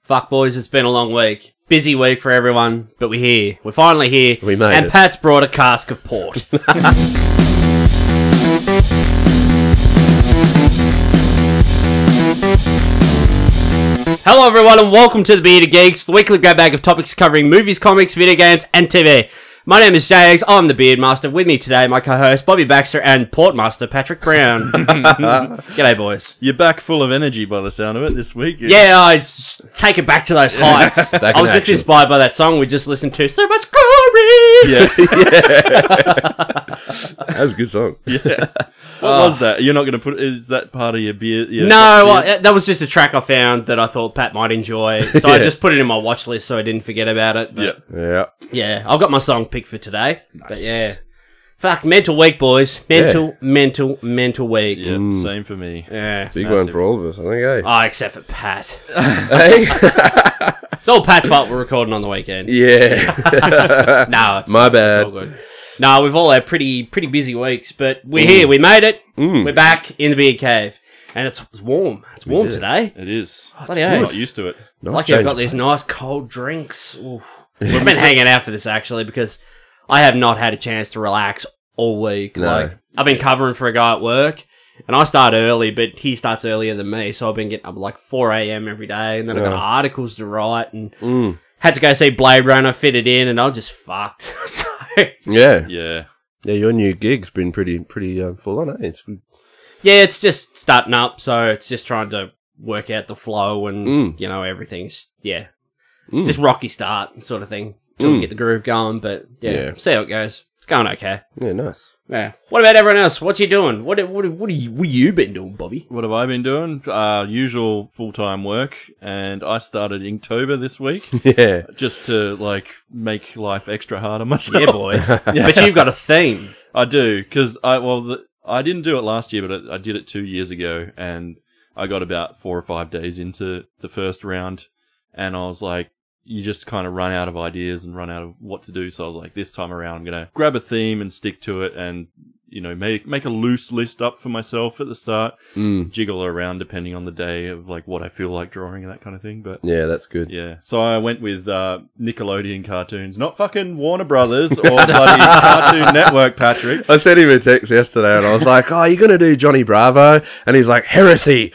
Fuck, boys, it's been a long week. Busy week for everyone, but we're here. We're finally here. We made and it. Pat's brought a cask of port. Hello, everyone, and welcome to the Bearded Geeks, the weekly go-bag of topics covering movies, comics, video games, and TV. My name is JX, I'm the Beard Master. With me today, my co-host, Bobby Baxter, and Port Master, Patrick Brown. G'day, boys. You're back full of energy by the sound of it this week. Yeah, I just take it back to those heights. I was just inspired by that song we just listened to, So Much Glory! Yeah. That was a good song. Yeah. What was that? You're not going to put... Is that part of your beer? No, that was just a track I found that I thought Pat might enjoy. So I just put it in my watch list so I didn't forget about it. But yeah, I've got my song picked for today. Nice. But yeah. Fuck, mental week, boys. Mental week. Yeah, same for me. Yeah. Big one for all of us, I think, eh? Oh, except for Pat. Hey? It's all Pat's fault we're recording on the weekend. Yeah. No, it's my bad. It's all good. No, we've all had pretty busy weeks, but we're here. We made it. We're back in the Beard Cave. And it's warm. It's warm today. It is. Bloody I'm hell. not used to it. Like I've got these nice cold drinks. Oof. We've been hanging out for this, actually, because I have not had a chance to relax all week. No. Like, I've been covering for a guy at work, and I start early, but he starts earlier than me, so I've been getting up like 4 a.m. every day, and then I've got articles to write, and had to go see Blade Runner, fit it in, and I was just fucked. So, Yeah. Yeah. Yeah, your new gig's been pretty full on, eh? yeah, it's just starting up, so it's just trying to work out the flow and, you know, everything's, just rocky start sort of thing until we get the groove going, but see how it goes. It's going okay. Yeah, nice. Yeah. What about everyone else? What you doing? What you been doing, Bobby? What have I been doing? Usual full-time work, and I started Inktober this week. Yeah. Just to, like, make life extra hard on myself. Yeah, boy. But you've got a theme. I do, because I didn't do it last year, but I did it 2 years ago, and I got about 4 or 5 days into the first round, and I was like, you just kind of run out of ideas and run out of what to do. So I was like, this time around, I'm going to grab a theme and stick to it and, you know, make a loose list up for myself at the start, jiggle around depending on the day of like what I feel like drawing and that kind of thing. But yeah, that's good. Yeah. So I went with Nickelodeon cartoons, not fucking Warner Brothers or bloody Cartoon Network, Patrick. I sent him a text yesterday and I was like, oh, you're going to do Johnny Bravo? And he's like, heresy.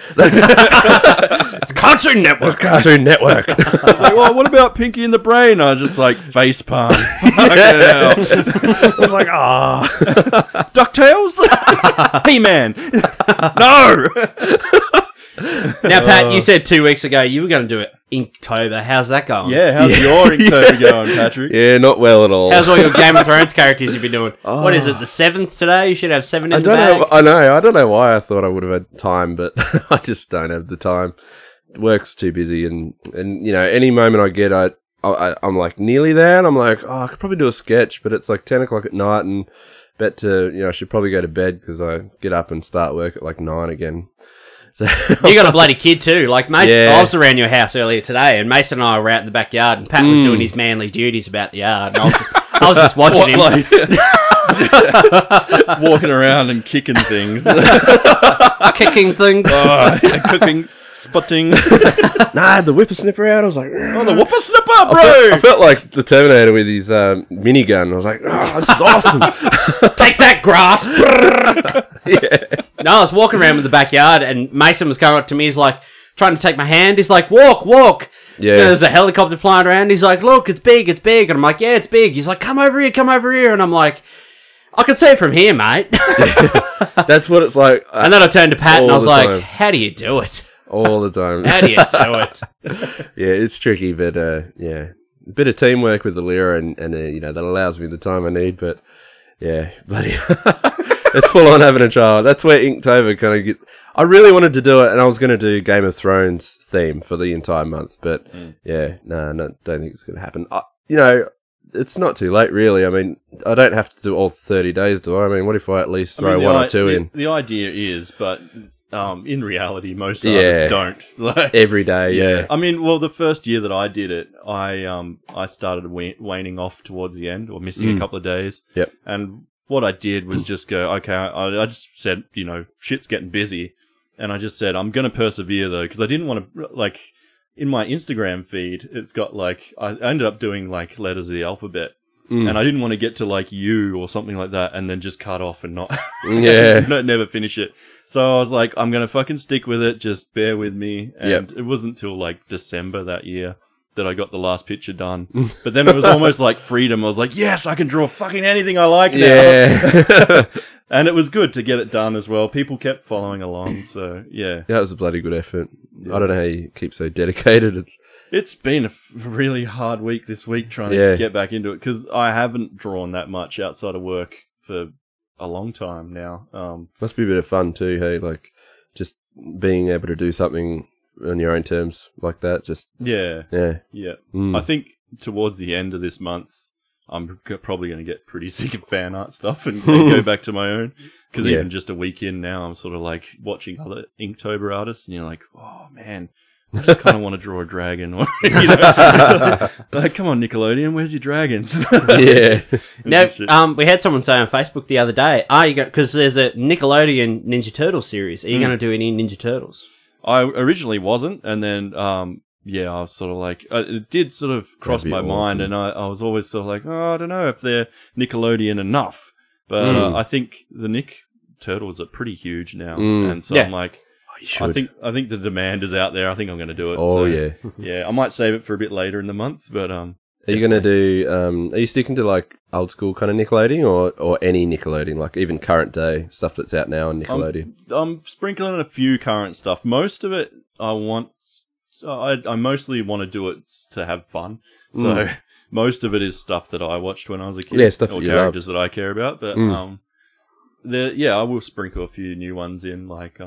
It's Cartoon Network. It's Cartoon Network. I was like, well, what about Pinky and the Brain? I was just like, face palm. I was like, ah. DuckTales? He-Man? No! Now, Pat, you said 2 weeks ago you were going to do it Inktober. How's that going? Yeah, how's your Inktober going, Patrick? Yeah, not well at all. How's all your Game of Thrones characters you've been doing? What is it, the 7th today? You should have 7 in the bag. I don't know why I thought I would have had time, but I just don't have the time. Work's too busy, and you know, any moment I get, I'm like nearly there, and I'm like, oh, I could probably do a sketch, but it's like 10 o'clock at night, and I should probably go to bed because I get up and start work at like 9 again. So you got a bloody kid too. Like Mason, I was around your house earlier today, and Mason and I were out in the backyard, and Pat was doing his manly duties about the yard, and I was just watching him. Walking around and kicking things. Kicking things. Cooking. Spotting. Nah, the whippersnipper out. I was like, oh, the whippersnipper, bro! I felt like the Terminator with his minigun. I was like, oh, this is awesome. Take that, grass. Yeah. No, I was walking around with the backyard, and Mason was coming up to me. He's like, trying to take my hand. He's like, walk. Yeah. You know, there's a helicopter flying around. He's like, look, it's big. And I'm like, yeah, it's big. He's like, come over here. And I'm like, I can see it from here, mate. That's what it's like. And then I turned to Pat, and I was like, how do you do it? All the time. How do you do it? Yeah, it's tricky, but a bit of teamwork with the Lyra, and you know, that allows me the time I need. But yeah, bloody, it's full on having a child. That's where Inktober kind of get. I really wanted to do it, and I was going to do Game of Thrones theme for the entire month, but no, don't think it's going to happen. You know, it's not too late, really. I mean, I don't have to do all 30 days, do I? I mean, what if I at least throw one or two in? The idea is, but in reality, most artists don't. Like, every day, yeah. I mean, well, the first year that I did it, I started waning off towards the end, or missing a couple of days. Yep. And what I did was just go, okay, I just said, you know, shit's getting busy. And I just said, I'm going to persevere, though, because I didn't want to, like, in my Instagram feed, it's got like, I ended up doing like letters of the alphabet. And I didn't want to get to like U or something like that and then just cut off and not, never finish it. So I was like, I'm going to fucking stick with it. Just bear with me. And it wasn't till like December that year that I got the last picture done. But then it was almost like freedom. I was like, yes, I can draw fucking anything I like now. Yeah. And it was good to get it done as well. People kept following along. So yeah. That was a bloody good effort. Yeah. I don't know how you keep so dedicated. It's been a really hard week this week trying to get back into it because I haven't drawn that much outside of work for a long time now. Must be a bit of fun too, hey? Like, just being able to do something on your own terms like that. Just yeah. I think towards the end of this month, I'm probably going to get pretty sick of fan art stuff and go back to my own. Because even just a week in now, I'm sort of like watching other Inktober artists, and you're like, oh man. I just kind of want to draw a dragon. Or, like, come on, Nickelodeon, where's your dragons? Now, we had someone say on Facebook the other day, because there's a Nickelodeon Ninja Turtle series. Are you going to do any Ninja Turtles? I originally wasn't, and then, I was sort of like, it did sort of cross my mind, and I was always sort of like, oh, I don't know if they're Nickelodeon enough. But I think the Nick Turtles are pretty huge now, and so I'm like, I think the demand is out there. I think I'm going to do it. Oh, so, yeah. I might save it for a bit later in the month, but Are you going to do? Are you sticking to like old school kind of Nickelodeon, or any Nickelodeon, like even current day stuff that's out now on Nickelodeon? I'm sprinkling in a few current stuff. Most of it, I mostly want to do it to have fun. So most of it is stuff that I watched when I was a kid, stuff or that you characters love. that I care about. But I will sprinkle a few new ones in, like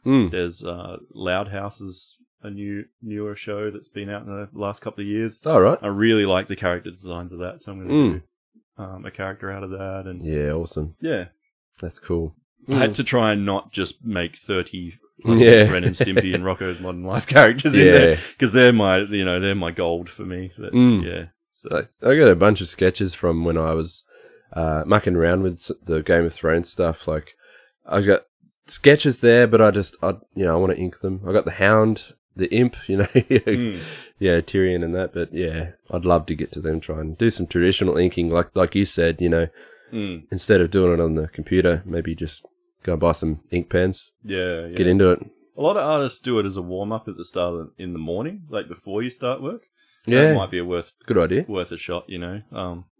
there's Loud Houses, a newer show that's been out in the last couple of years. Oh, right. I really like the character designs of that, so I'm going to do a character out of that. And awesome. Yeah. That's cool. I had to try and not just make 30 Ren and Stimpy and Rocko's Modern Life characters in there, because they're my gold for me. But, so I got a bunch of sketches from when I was mucking around with the Game of Thrones stuff. Like, I've got sketches there, but I want to ink them. I got the Hound, the Imp, Tyrion and that. But I'd love to get to them, try and do some traditional inking, like you said. Instead of doing it on the computer, maybe just go and buy some ink pens. Yeah. Get into it. A lot of artists do it as a warm up at the start in the morning, like before you start work. That might be a good idea. Worth a shot.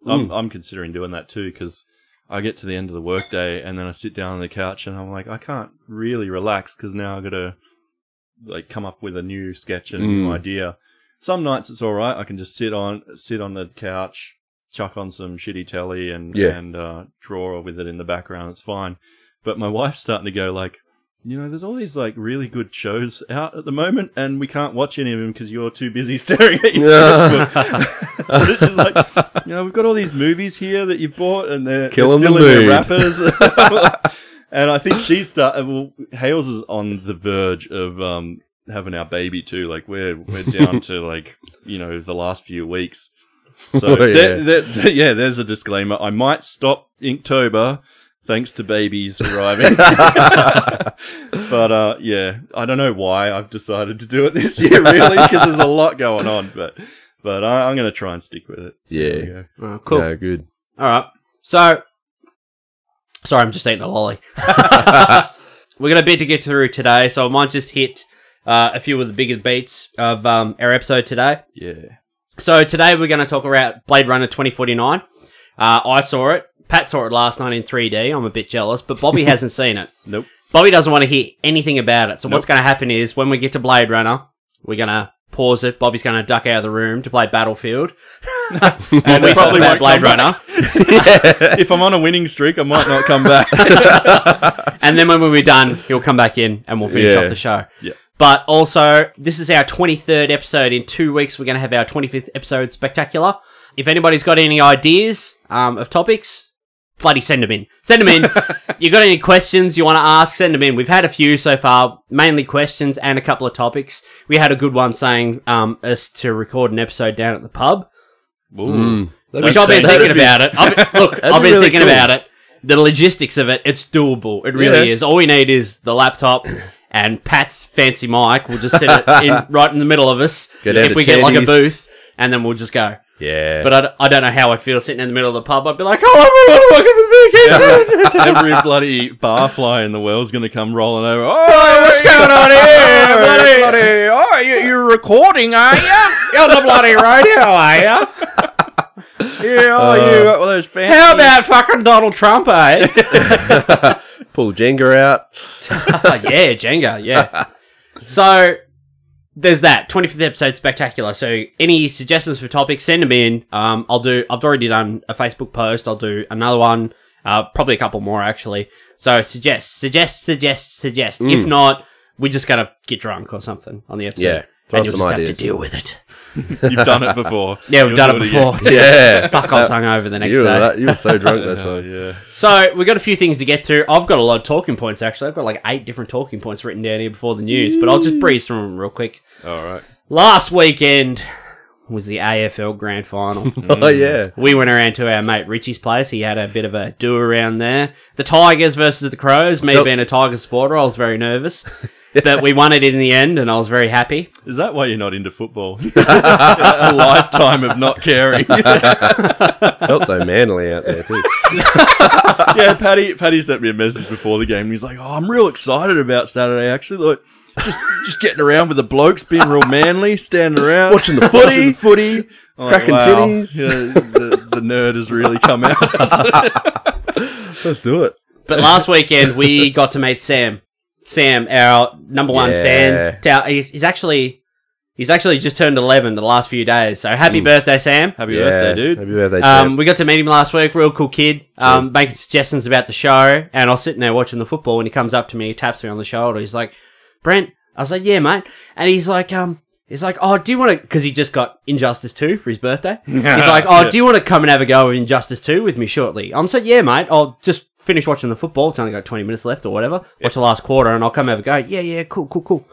I'm considering doing that too, because I get to the end of the workday and then I sit down on the couch and I'm like, I can't really relax because now I've got to like come up with a new sketch and a new idea. Some nights it's all right. I can just sit on the couch, chuck on some shitty telly and draw with it in the background. It's fine. But my wife's starting to go like, there's all these like really good shows out at the moment, and we can't watch any of them because you're too busy staring at your sketchbook. So it's just like, we've got all these movies here that you bought, and they're still in their wrappers. And I think Hales is on the verge of having our baby too. Like we're down to like the last few weeks. So there's a disclaimer. I might stop Inktober. Thanks to babies arriving. But, I don't know why I've decided to do it this year, really, because there's a lot going on. But I'm going to try and stick with it. So cool. Yeah, good. All right. So, sorry, I'm just eating a lolly. We're got a bit to get through today, so I might just hit a few of the bigger beats of our episode today. Yeah. So, today we're going to talk about Blade Runner 2049. I saw it. Pat saw it last night in 3D. I'm a bit jealous, but Bobby hasn't seen it. Nope. Bobby doesn't want to hear anything about it. So what's going to happen is when we get to Blade Runner, we're going to pause it. Bobby's going to duck out of the room to play Battlefield. And we probably won't Blade Runner. If I'm on a winning streak, I might not come back. And then when we're done, he'll come back in and we'll finish off the show. Yeah. But also, this is our 23rd episode. In 2 weeks, we're going to have our 25th episode spectacular. If anybody's got any ideas of topics, bloody send them in. Send them in. You got any questions you want to ask, send them in. We've had a few so far, mainly questions and a couple of topics. We had a good one saying us to record an episode down at the pub. Ooh. Which I've been thinking about it. I've been thinking about it. The logistics of it, it's doable. It really is. All we need is the laptop and Pat's fancy mic will just sit right in the middle of us Go down if to we get like a Teddy's. booth, and then we'll just go. Yeah. But I don't know how I feel sitting in the middle of the pub. I'd be like, "Hello, everyone, welcome to the Geeks." Every bloody barfly in the world's going to come rolling over. Oh, What's going on here, bloody, oh, you're recording, are you? You're on the bloody radio, are you? Yeah, oh, you got one of those fancy... How about fucking Donald Trump, eh? Pull Jenga out. Yeah, Jenga, yeah. So, there's that. 25th episode spectacular. So, any suggestions for topics, send them in. I've already done a Facebook post. I'll do another one. Probably a couple more, actually. So, suggest. If not, we're just going to get drunk or something on the episode. Yeah. And you'll some just ideas. have to deal with it. You've done it before. Yeah, we've done it before. Yeah. Fuck, I was hungover the next You day. were so drunk that Oh, time. yeah. So, we've got a few things to get through. I've got a lot of talking points, actually. I've got like 8 different talking points written down here before the news, but I'll just breeze through them real quick. All right. Last weekend was the AFL Grand Final. Oh, yeah. We went around to our mate Richie's place. He had a bit of a do around there. The Tigers versus the Crows. Me being a Tigers supporter, I was very nervous. But we won it in the end, and I was very happy. Is that why you're not into football? A lifetime of not caring. Felt so manly out there, too. Yeah, Paddy sent me a message before the game. And he's like, "Oh, I'm real excited about Saturday. Actually, like, just getting around with the blokes, being real manly, standing around, Watching the footy. I'm Cracking titties. Yeah, the nerd has really come out." Let's do it. But last weekend, we got to meet Sam. Sam, our number one fan. He's actually just turned 11 the last few days. So happy birthday, Sam. Happy birthday, dude. Happy birthday, champ. We got to meet him last week. Real cool kid. Making suggestions about the show. And I was sitting there watching the football when he comes up to me. He taps me on the shoulder. He's like, "Brent." I was like, "Yeah, mate." And he's like, "Oh, do you want to?" Because he just got Injustice 2 for his birthday. He's like, "Oh, do you want to come and have a go of Injustice 2 with me shortly?" I'm like, "Yeah, mate. I'll just finish watching the football. It's only got 20 minutes left or whatever. Watch the last quarter and I'll come have a go." Yeah, cool.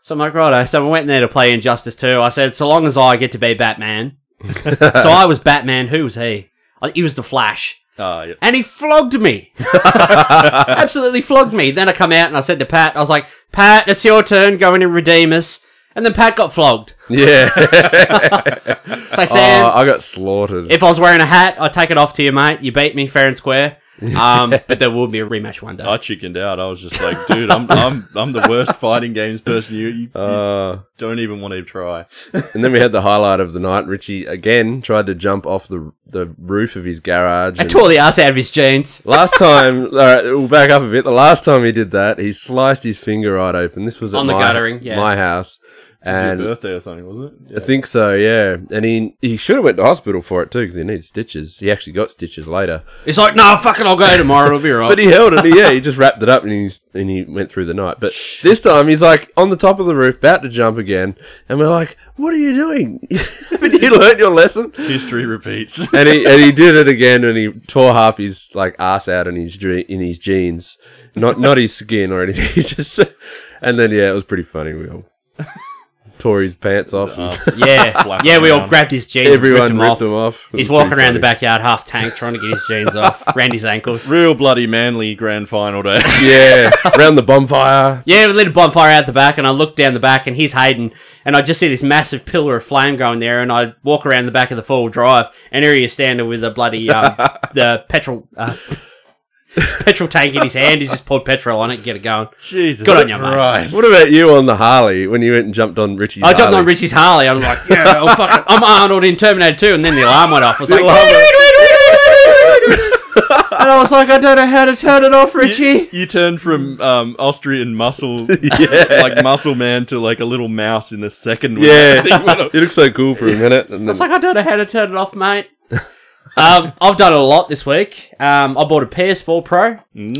So I'm like, righto. So we went in there to play Injustice 2. I said, so long as I get to be Batman. So I was Batman. Who was he? He was the Flash. Yeah. And he flogged me. Absolutely flogged me. Then I come out and I said to Pat, I was like, "Pat, it's your turn. Go in and redeem us." And then Pat got flogged. Yeah. So Sam, I got slaughtered. if I was wearing a hat, I'd take it off to you, mate. You beat me fair and square. But there will be a rematch one day. I chickened out. I was just like, "Dude, I'm the worst fighting games person. You don't even want to try." And then we had the highlight of the night. Richie, again, tried to jump off the roof of his garage. I tore the ass out of his jeans. Last time, all right, we'll back up a bit. The last time he did that, he sliced his finger right open. This was at On the guttering, yeah. my house. It was your And birthday or something, was it? Yeah. I think so, yeah. And he should have went to hospital for it too, because he needed stitches. He actually got stitches later. It's like, "No, fuck it, I'll go tomorrow. It'll be right." But he held it. He just wrapped it up and he went through the night. But this time he's like on the top of the roof, about to jump again, and we're like, "What are you doing? Haven't you learned your lesson?" History repeats. And he did it again, and he tore half his like ass out in his jeans, not his skin or anything. He just, and then it was pretty funny. We all tore his pants off. Yeah, we all grabbed his jeans. Everyone ripped him them off. He's walking around the backyard half tanked, trying to get his jeans off. Randy's ankles. Real bloody manly grand final day. Yeah, around the bonfire. Yeah, we lit a bonfire out the back, and I looked down the back, and he's Hayden, and I just see this massive pillar of flame going there, and I walk around the back of the four-wheel drive, and here he is standing with a bloody the petrol tank in his hand. He's just poured petrol on it and get it going. Jesus. Good on you, mate. Christ. What about you on the Harley when you went and jumped on Richie's I jumped Harley? on Richie's Harley. I'm like, yeah, oh, fuck it. I'm Arnold in Terminator 2, and then the alarm went off. I was like, and I was like, I don't know how to turn it off, Richie. You turned from Austrian muscle, like muscle man, to like a little mouse in the second. Yeah, you look so cool for a minute. And I was like, I don't know how to turn it off, mate. I've done it a lot this week. I bought a PS4 Pro.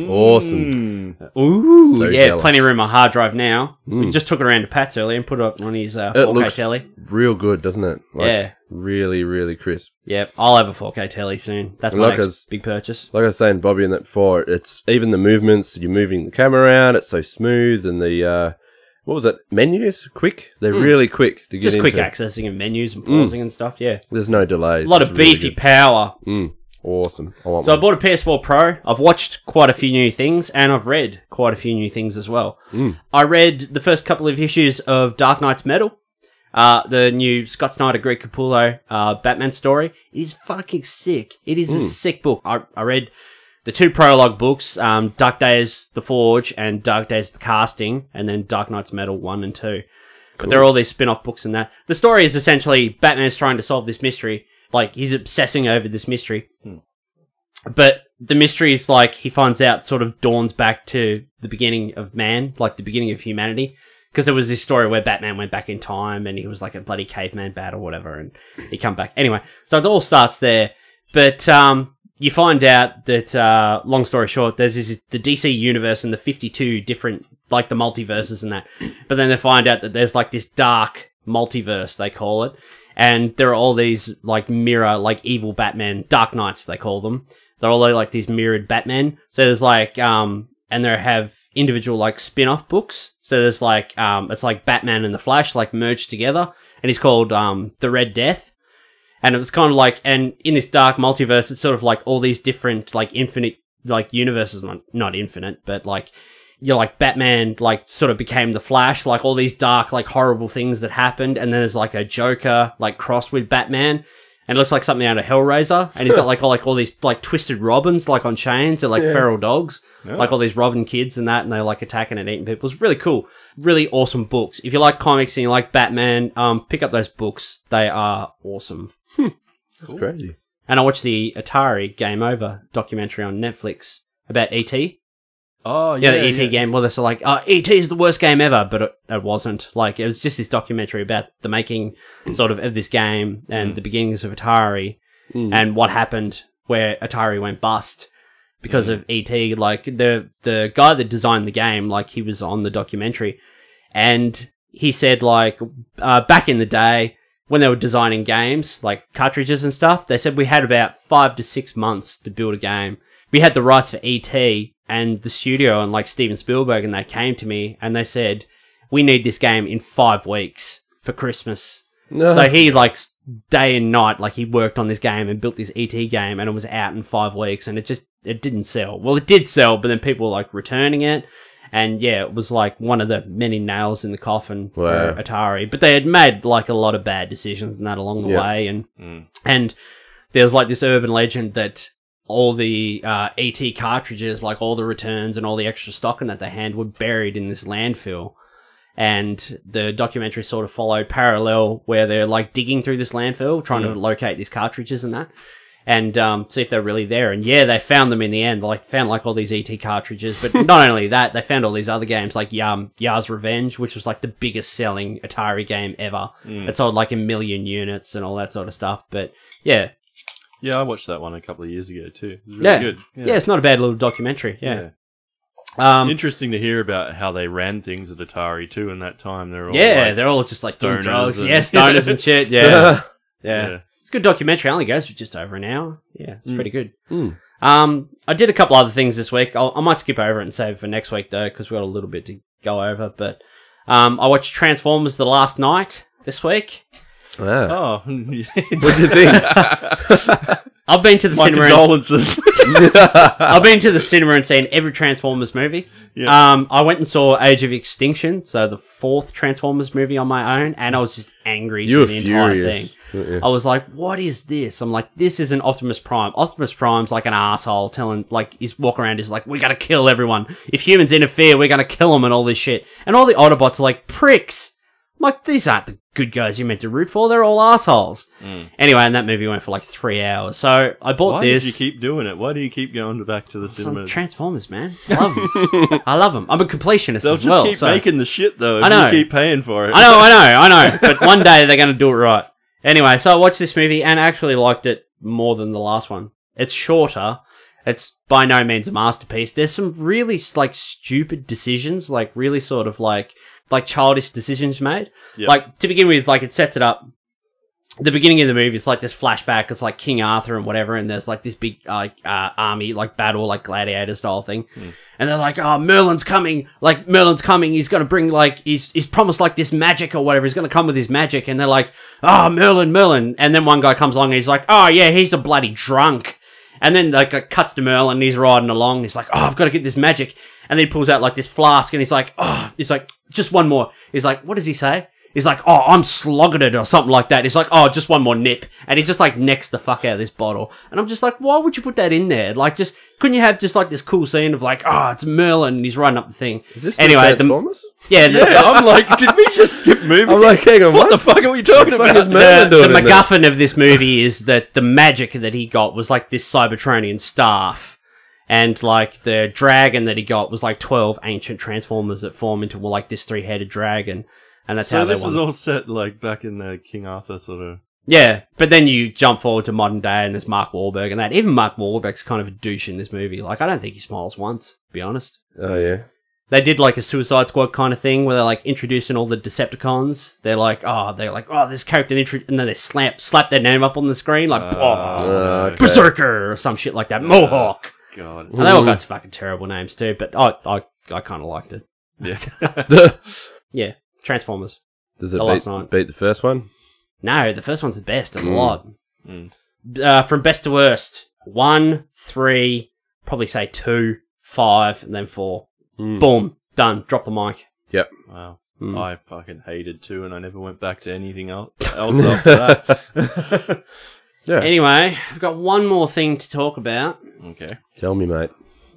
Awesome. Ooh, So yeah, jealous. plenty of room on my hard drive now. We just took it around to Pat's earlier and put it up on his It 4K looks telly. real good, doesn't it? Yeah. Really, really crisp. Yeah, I'll have a 4K telly soon. That's my next big purchase. Like I was saying, Bobby, in that before, it's even the movements, you're moving the camera around, it's so smooth, and the, what was it, menus? Quick? They're really quick to get Just into. quick accessing and menus and pausing and stuff, yeah. There's no delays. A lot It's of really beefy good. power. Awesome. I want So I one. bought a PS4 Pro. I've watched quite a few new things, and I've read quite a few new things as well. I read the first couple of issues of Dark Knight's Metal, the new Scott Snyder, Greg Capullo Batman story. It is fucking sick. It is a sick book. I read the 2 prologue books, Dark Days The Forge and Dark Days The Casting, and then Dark Knight's Metal 1 and 2. But there are all these spin-off books in that. The story is essentially Batman's trying to solve this mystery. Like, he's obsessing over this mystery. But the mystery is like, he finds out sort of dawns back to the beginning of man, like the beginning of humanity. Because there was this story where Batman went back in time and he was like a bloody caveman bat or whatever, and he come back. Anyway, so it all starts there. But you find out that, long story short, there's the DC universe and the 52 different, like the multiverses and that. But then they find out that there's like this dark multiverse, they call it. And there are all these, like, mirror, like, evil Batmen, Dark Knights, they call them. They're all, like, these mirrored Batmen. So there's, like, and they have individual, like, spin-off books. So there's, like, it's like Batman and the Flash, like, merged together. And he's called, The Red Death. And it was kind of like, and in this dark multiverse, it's sort of like all these different, like, infinite, like, universes. Not infinite, but, like, you know, like Batman, like, sort of became the Flash, like all these dark, like, horrible things that happened. And then there's like a Joker, like, crossed with Batman, and it looks like something out of Hellraiser. And he's got like all these like twisted Robins, like on chains. They're like feral dogs, like all these Robin kids and that, and they're like attacking and eating people. It's really cool, really awesome books. If you like comics and you like Batman, pick up those books. They are awesome. That's crazy. And I watched the Atari Game Over documentary on Netflix about E.T. Oh, Yeah, the E.T. game. Well, they're sort of like, E.T. is the worst game ever, but it wasn't. Like, it was just this documentary about the making, sort of this game and the beginnings of Atari and what happened where Atari went bust because of E.T. Like, the guy that designed the game, like, he was on the documentary, and he said, like, back in the day, when they were designing games, like cartridges and stuff, they said we had about 5 to 6 months to build a game. We had the rights for E.T., and the studio and like Steven Spielberg and they came to me and they said, we need this game in 5 weeks for Christmas. No. So he like day and night, like he worked on this game and built this E.T. game, and it was out in 5 weeks, and it didn't sell. Well, it did sell, but then people were like returning it. And yeah, it was like one of the many nails in the coffin for Atari. But they had made like a lot of bad decisions and that along the way. And there was like this urban legend that all the ET cartridges, like all the returns and all the extra stock in that they had, were buried in this landfill. And the documentary sort of followed parallel where they're like digging through this landfill, trying to locate these cartridges and that, and see if they're really there. And yeah, they found them in the end. Like found like all these ET cartridges, but not only that, they found all these other games like Yar's Revenge, which was like the biggest selling Atari game ever. It sold like 1 million units and all that sort of stuff. But yeah. Yeah, I watched that one a couple of years ago too. It was really good. Yeah, it's not a bad little documentary. Yeah. Interesting to hear about how they ran things at Atari too in that time. They're all they're all just like doing drugs. and- Stoners and shit. Yeah. It's a good documentary. It only goes for just over an hour. Yeah, it's pretty good. I did a couple other things this week. I might skip over it and save it for next week though, because we've got a little bit to go over. But I watched Transformers The Last Night this week. Wow. Oh, What do you think? I've been to the my cinema. condolences. I've been to the cinema and seen every Transformers movie. Yeah. I went and saw Age of Extinction, so the 4th Transformers movie on my own, and I was just angry You were through the entire furious. thing. I was like, what is this? I'm like, this isn't Optimus Prime. Optimus Prime's like an asshole telling, like, he's walking around, he's like, we gotta kill everyone. If humans interfere, we're gonna kill them and all this shit. And all the Autobots are like, pricks. I'm like, these aren't the good guys you're meant to root for. They're all assholes. Anyway, and that movie went for like 3 hours. So I bought this. Why did you keep doing it? Why do you keep going back to the cinema? Transformers, man. I love them. I love them. I'm a completionist They'll as just well. keep making the shit though. If I know. You keep paying for it. I know. But one day they're going to do it right. Anyway, so I watched this movie and I actually liked it more than the last one. It's shorter. It's by no means a masterpiece. There's some really like stupid decisions, like really sort of like childish decisions made. Yep. Like to begin with, like it sets it up. The beginning of the movie, it's like this flashback. It's like King Arthur and whatever, and there's like this big army, like battle, like gladiator style thing. And they're like, "Oh, Merlin's coming! Like Merlin's coming. He's gonna bring like he's promised like this magic or whatever. He's gonna come with his magic." And they're like, "Oh, Merlin!" And then one guy comes along and he's like, "Oh yeah, he's a bloody drunk." And then like it cuts to Merlin and he's riding along. He's like, oh, I've got to get this magic. And then he pulls out like this flask and he's like, just one more. He's like, what does he say? He's like, oh, I'm slogging it or something like that. He's like, oh, just one more nip. And he just like necks the fuck out of this bottle. And I'm just like, why would you put that in there? Like, just, couldn't you have just like this cool scene of like, oh, it's Merlin and he's riding up the thing. Is this anyway, Transformers? Yeah, I'm like, did we just skip movie? I'm like, hang on, what the fuck are we talking about? The MacGuffin of this movie is that the magic that he got was like this Cybertronian staff. And like the dragon that he got was like 12 ancient Transformers that form into like this 3-headed dragon. And that's how they won. So this is all set like back in the King Arthur sort of... Yeah, but then you jump forward to modern day and there's Mark Wahlberg and that. Even Mark Wahlberg's kind of a douche in this movie. Like, I don't think he smiles once, to be honest. Oh, yeah. They did like a Suicide Squad kind of thing where they're like introducing all the Decepticons. They're like, this character, and then they slap their name up on the screen like, okay. Berserker or some shit like that. Mohawk. God. And they all got fucking terrible names too, but I kind of liked it. Yeah. Yeah. Transformers. Does it beat the first one? No, the first one's the best of a lot. From best to worst, 1, 3, probably say 2, 5, and then 4. Boom, done. Drop the mic. Yep. Wow. I fucking hated 2, and I never went back to anything else after that. Yeah. Anyway, I've got one more thing to talk about. Okay. Tell me, mate.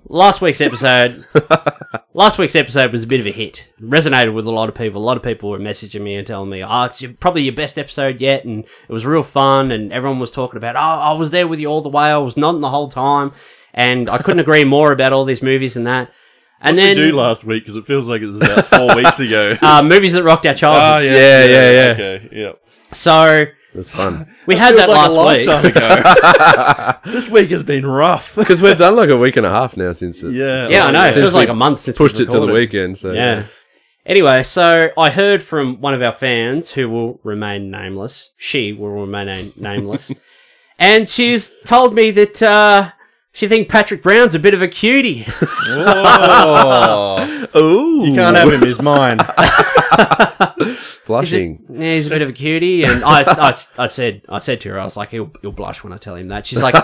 Last week's episode was a bit of a hit. It resonated with a lot of people. A lot of people were messaging me and telling me, oh, it's probably your best episode yet, and it was real fun, and everyone was talking about, oh, I was there with you all the way, I was nodding the whole time, and I couldn't agree more about all these movies and that. And what then did we do last week? Because it feels like it was about 4 weeks ago. Movies that rocked our childhood. Oh, yeah. Okay, yep. So... That's fun. We had that like last week. Ago. This week has been rough. Because we've done like a week and a half now since it. Yeah, I know. It feels like a month since pushed we it to the weekend. So yeah. Anyway, so I heard from one of our fans who will remain nameless. She will remain nameless. And she's told me that she thinks Patrick Brown's a bit of a cutie. Ooh. You can't have him, he's mine. Blushing. He's a bit of a cutie, and I said to her, I was like, he'll blush when I tell him that. She's like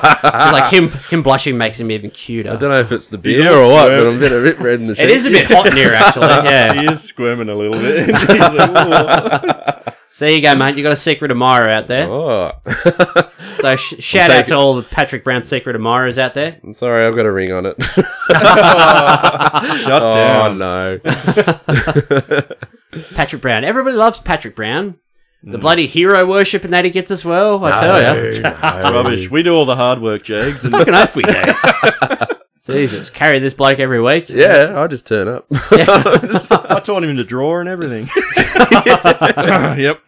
him blushing makes him even cuter. I don't know if it's the beer or what, but I'm a bit red in the cheeks. It is a bit hot in here, actually. Yeah, he is squirming a little bit. He's like, so there you go, mate. You got a secret admirer out there. Oh. So shout out to all the Patrick Brown secret admirers out there. I'm sorry, I've got a ring on it. Shut down. Oh, no. Patrick Brown. Everybody loves Patrick Brown. The bloody hero worship and that he gets as well, I tell you. It's rubbish. We do all the hard work, Jags. And Fucking oath we do. Jesus, carry this bloke every week. Yeah, I just turn up. I taught him to draw and everything. Yep.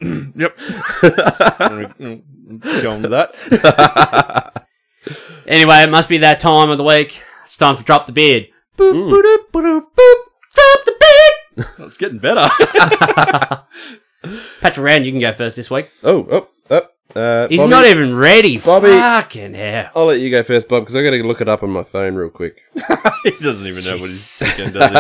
Going with that. Anyway, it must be that time of the week. It's time to drop the beard. Boop, boop, boop, boop, boop. Drop the beard. It's getting better. Patrick Brown, you can go first this week. Oh. He's Bobby, not even ready. Bobby. Fucking hell. I'll let you go first, Bob, because I got to look it up on my phone real quick. He doesn't even know what he's thinking, does he?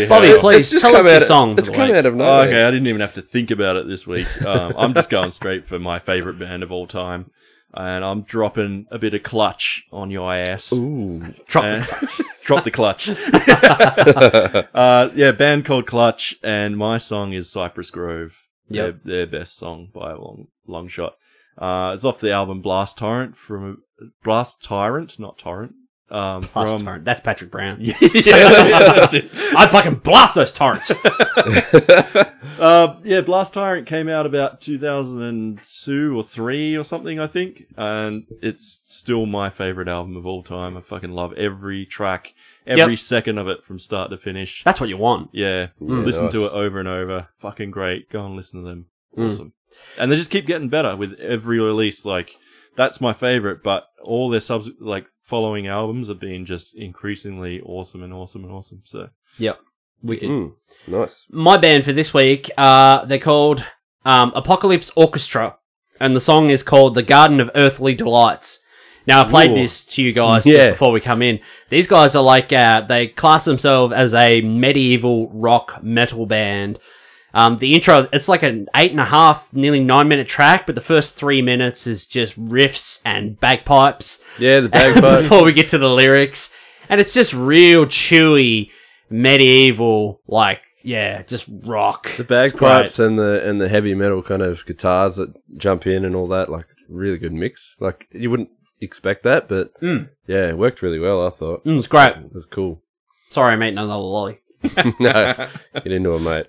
Bobby, please, tell us your song. It's come out of nowhere. Oh, okay, I didn't even have to think about it this week. I'm just going straight for my favourite band of all time. And I'm dropping a bit of Clutch on your ass. Ooh. Drop the clutch. Band called Clutch, and my song is Cypress Grove. Yep. Their best song by a long shot. It's off the album Blast Tyrant, not Torrent. Torrent. That's Patrick Brown. Yeah, that's it. I'd fucking blast those torrents. Blast Tyrant came out about 2002 or 3 or something, I think. And it's still my favourite album of all time. I fucking love every track, every second of it from start to finish. That's what you want. Yeah. Listen to it over and over. Fucking great. Go and listen to them. Awesome. And they just keep getting better with every release. Like, that's my favourite, but all their following albums have been just increasingly awesome. So, yep. Wicked. Nice. My band for this week, they're called Apocalypse Orchestra, and the song is called The Garden of Earthly Delights. Now, I played this to you guys just before we come in. These guys are like, they class themselves as a medieval rock metal band. The intro, it's like an 8.5, nearly 9-minute track, but the first 3 minutes is just riffs and bagpipes. Yeah, the bagpipes. Before we get to the lyrics. And it's just real chewy, medieval, like, yeah, just rock. The bagpipes and the heavy metal kind of guitars that jump in and all that, like, really good mix. Like, you wouldn't expect that, but yeah, it worked really well, I thought. It's great. It was cool. Sorry, mate, another lolly. No, get into it, mate.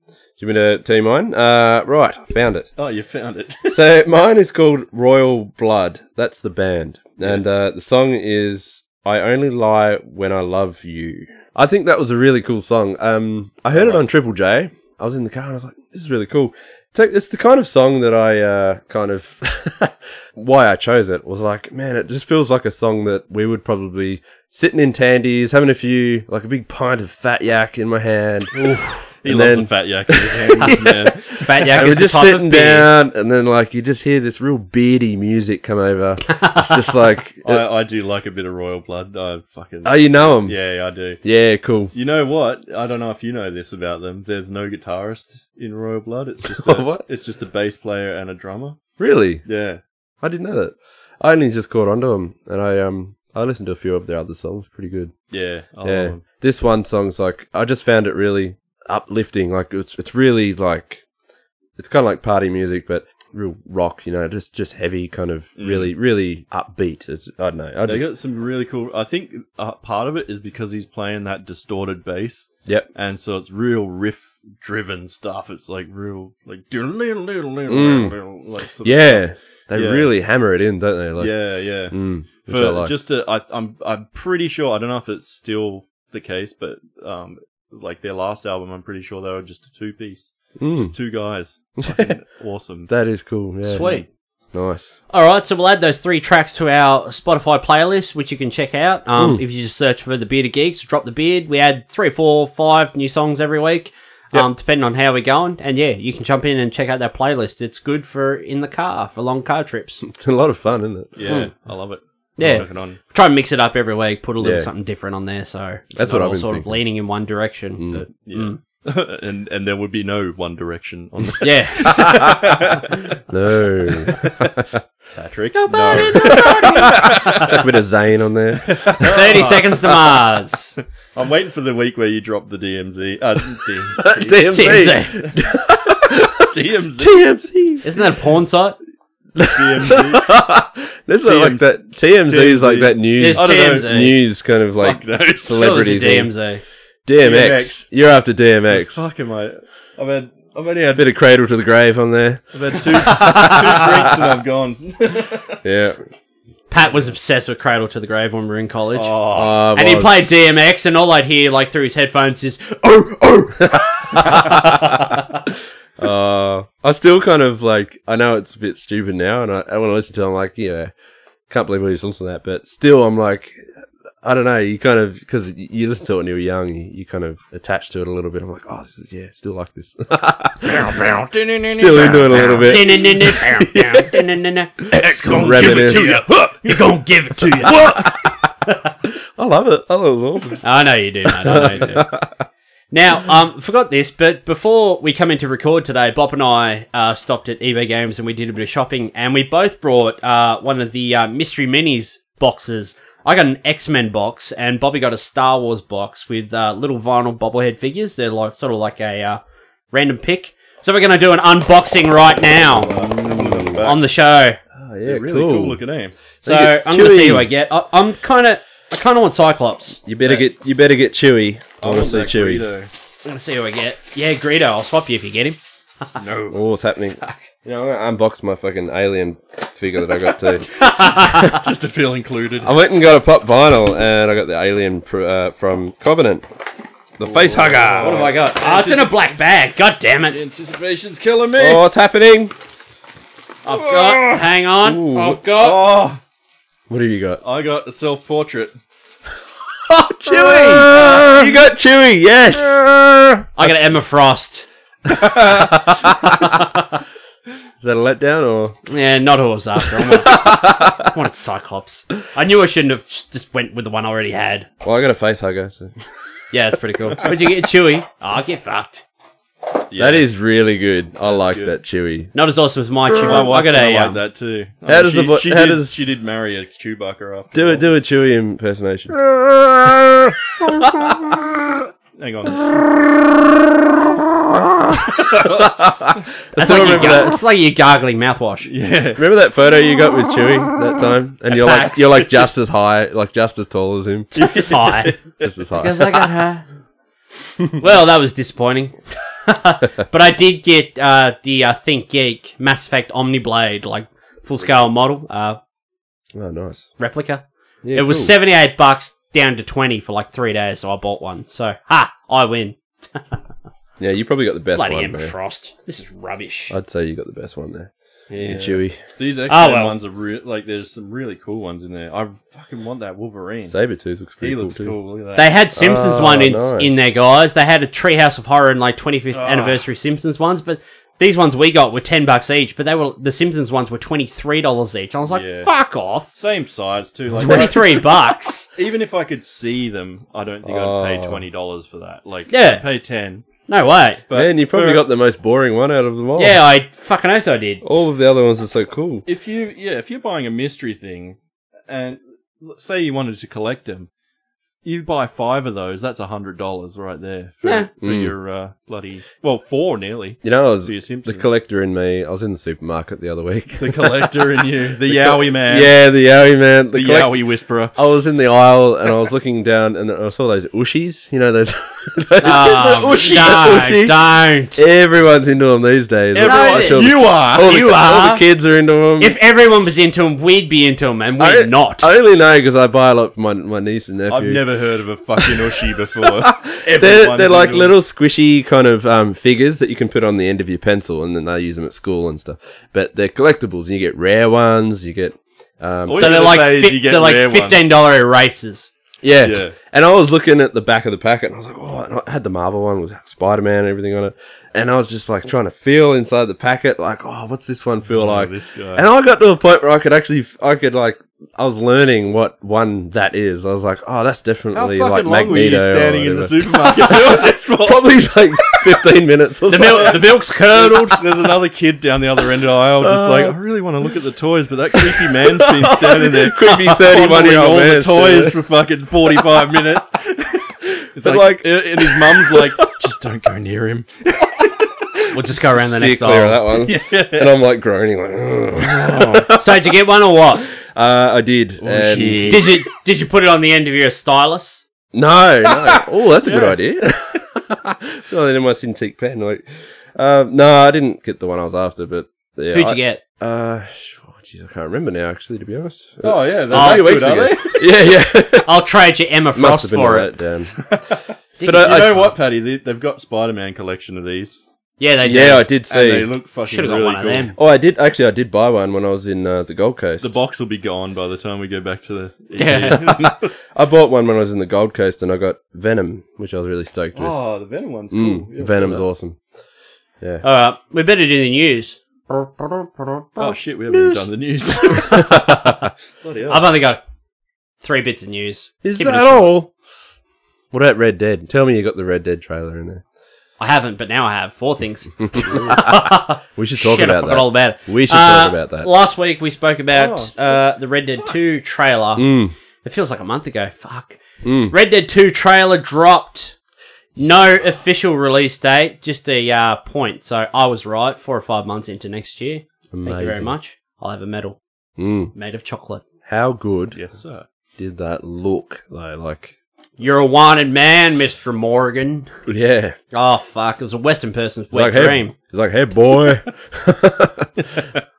Do you want me to tell you mine? Right, I found it. Oh, you found it. So mine is called Royal Blood. That's the band. And the song is I Only Lie When I Love You. I think that was a really cool song. I heard it on Triple J. I was in the car and I was like, this is really cool. It's the kind of song that I why I chose it was like, man, it just feels like a song that we would probably sitting in Tandy's, having a few, like a big pint of Fat Yak in my hand. He loves a Fat Yak in his hands, man. Fat Yak and is we're just the type sitting of beer. down, and then like you just hear this real beardy music come over. It's just like, I do like a bit of Royal Blood. I fucking... oh, you know them? Yeah, I do. Yeah, cool. You know what? I don't know if you know this about them. There's no guitarist in Royal Blood. It's just What? It's just a bass player and a drummer. Really? Yeah. I didn't know that. I only just caught onto them, and I listened to a few of their other songs. Pretty good. Yeah. Yeah. This one song's like, I just found it really uplifting. Like it's really like, it's kind of like party music, but real rock, you know, just heavy, kind of really, really upbeat. It's, I don't know. They got some really cool... I think part of it is because he's playing that distorted bass. Yep. And so it's real riff-driven stuff. It's like real... like like sort of yeah. stuff. They Yeah. really hammer it in, don't they? Like, Yeah. which I like. Just I'm pretty sure, I don't know if it's still the case, but like their last album, I'm pretty sure they were just a two-piece. Just two guys. Fucking awesome. That is cool. Yeah. Sweet. Nice. Alright, so we'll add those 3 tracks to our Spotify playlist, which you can check out. If you just search for The Bearded Geeks, Drop the Beard. We add 3, 4, 5 new songs every week, depending on how we're going. And yeah, you can jump in and check out that playlist. It's good for in the car, for long car trips. It's a lot of fun, isn't it? Yeah, I love it. Yeah. Check it on. Try and mix it up every week, put a little Yeah. something different on there, so it's That's not what I've all been sort of thinking. leaning in one direction. But, yeah. and there would be no One Direction on the Yeah. No. Patrick. Nobody. Chuck a bit of Zayn on there. 30 seconds to Mars. I'm waiting for the week where you drop the DMZ. DMZ. DMZ. DMZ. TMZ. Isn't that a porn site? DMZ. This is like that. TMZ is like that news. There's I don't know. TMZ. News kind of like Fuck those. celebrity thing. DMZ. DMX. You're after DMX. Fuck am I? I've only had Bit of Cradle to the Grave on there. I've had two drinks and I'm gone. Yeah. Pat was obsessed with Cradle to the Grave when we were in college. Oh, And he played DMX, and all I'd hear, like, through his headphones is, I still kind of like, I know it's a bit stupid now, and I want to listen to it, I'm like, yeah, can't believe we used to listen to that, but still I'm like, I don't know, you kind of, because you listen to it when you were young, you kind of attach to it a little bit. I'm like, oh, this is, yeah, still like this. Still into it a little bit. X gonna Reminisce. give it to you. He gonna give it to you. I love it. I thought it was awesome. I know you do, mate. I know you do. Now, forgot this, but before we come in to record today, Bob and I stopped at eBay Games and we did a bit of shopping, and we both brought one of the Mystery Minis boxes. I got an X-Men box, and Bobby got a Star Wars box with little vinyl bobblehead figures. They're like sort of like a random pick. So we're going to do an unboxing right now on the show. Oh, yeah, really cool looking name. So I'm going to see who I get. I kind of want Cyclops. You better get Chewie. I want to see Chewie. I'm going to see who I get. Yeah, Greedo. I'll swap you if you get him. No. Oh, what's happening? You know, I'm going to unbox my fucking alien figure that I got too. Just to feel included. I went and got a pop vinyl, and I got the alien from Covenant. The face hugger. What have I got? Oh, it's in a black bag. God damn it. Anticipation's killing me. Oh, what's happening? I've got... Hang on. Ooh. I've got... Oh, What have you got? I got a self-portrait. Oh, Chewie! You got Chewie, yes! I got an Emma Frost. Is that a letdown, or...? Yeah, not who I was after. I wanted Cyclops. I knew I shouldn't have just went with the one I already had. Well, I got a face hugger, so... Yeah, that's pretty cool. What'd you get, Chewie? Oh, get fucked. Yeah. That is really good. I like good. that chewy. Not as awesome as my My Chewbacca. I wife got a like that too. How does She did marry a Chewbacca after. do it? Do a chewy impersonation. Hang on. That's like it's like your gargling mouthwash. Yeah. Remember that photo you got with Chewy that time, and PAX. you're like just as high, like just as tall as him, Just as high. just as high. Because I got her. Well, that was disappointing. But I did get the Think Geek Mass Effect Omniblade, like full scale model Oh, nice. replica. Yeah, It was cool. $78 down to 20 for like 3 days, so I bought one. So, I win. Yeah, you probably got the best Bloody one, Emma man. Frost. This is rubbish. I'd say you got the best one there. Yeah. Chewy. These X-Men well. ones are like. There's some really cool ones in there. I fucking want that Wolverine. Sabretooth looks pretty He cool looks too. cool. Look at that. They had Simpsons Oh, one in nice. there, guys. They had a Treehouse of Horror and like 25th anniversary Simpsons ones, but these ones we got were $10 each, but the Simpsons ones were $23 each. I was like, Yeah. fuck off. Same size too. Like $23. even if I could see them, I don't think I'd pay Oh. $20 for that. Like, Yeah. I'd pay 10. No way. But Man, you probably for- got the most boring one out of them all. Yeah, I fucking oath I did. All of the other ones are so cool. if you're buying a mystery thing, and say you wanted to collect them, you buy 5 of those. That's $100 right there for, Yeah. for your bloody 4 nearly. You know, I was For your the Simpsons. collector in me. I was in the supermarket the other week. The collector in you, the Yowie man, Yeah, the Yowie man. the collect- Yowie whisperer. I was in the aisle and I was looking down and I saw those Ushies. You know those. those Oh, Ushi. don't. Everyone's into them these days. Everyone- All the- you are. all the, You all are. the kids are into them. If everyone was into them, we'd be into them, and we're not. I only know because I buy a lot for my niece and nephew. I've never heard of a fucking Ushi before. They're Everyone's like into little squishy kind of figures that you can put on the end of your pencil, and then they use them at school and stuff. But they're collectibles, and you get rare ones. You get All So you they're gotta say is like you get they're like rare ones. $15 erasers. yeah. Yeah. And I was looking at the back of the packet, and I was like, oh, and I had the Marvel one with Spider-Man and everything on it. And I was just like trying to feel inside the packet, like, oh, what's this one feel like? This guy. And I got to a point where I was learning what one that is. I was like, oh, that's How definitely fucking like long Magneto. were you or standing in the whatever. supermarket doing this for? Probably like 15 minutes or so. The milk's curdled. There's another kid down the other end of the aisle, just like, I really want to look at the toys, but that creepy man's been standing there, Creepy fondling 31-year-old all man the toys standing for fucking 45 minutes. It's But like, and his mum's like, just don't go near him. We'll just go around the Steer next clear of aisle. that one. And I'm like groaning, like, ugh. So did you get one or what? I did. and shit. Did you put it on the end of your stylus? No. Oh, that's a good idea. No, in my Cintiq pen. Like, no, I didn't get the one I was after, but yeah, Who'd you get? Geez, I can't remember now. Actually, to be honest. Oh, yeah, Oh, they're few good, weeks are ago. they? Yeah. I'll trade you Emma Must Frost have been for a it. letdown. Did But you? You know what, Paddy? They've got Spider-Man collection of these. Yeah, they do. Yeah, I did And they see. look fucking Should have got really one of cool. them. Oh, I did buy one when I was in the Gold Coast. The box will be gone by the time we go back to the... Yeah. I bought one when I was in the Gold Coast, and I got Venom, which I was really stoked with. Oh, the Venom one's cool. Yeah, Venom's so awesome. Yeah. All right, we better do the news. Oh, shit, we haven't even done the news. Bloody hell. I've only got 3 bits of news. Is Keep it that short. all? What about Red Dead? Tell me you got the Red Dead trailer in there. I haven't, but now I have 4 things. We should talk Shit, I about forgot that. all about it. We should talk about that. Last week we spoke about the Red Dead 2 trailer. It feels like a month ago. Fuck. Red Dead 2 trailer dropped. No official release date, just a point. So I was right. 4 or 5 months into next year. Thank you very Amazing. much. I'll have a medal made of chocolate. How good Yes, sir. did that look? Like, You're a wanted man, Mr. Morgan. yeah. Oh, fuck. It was a Western person's He's wet like, dream. Hey, he's like, hey, boy.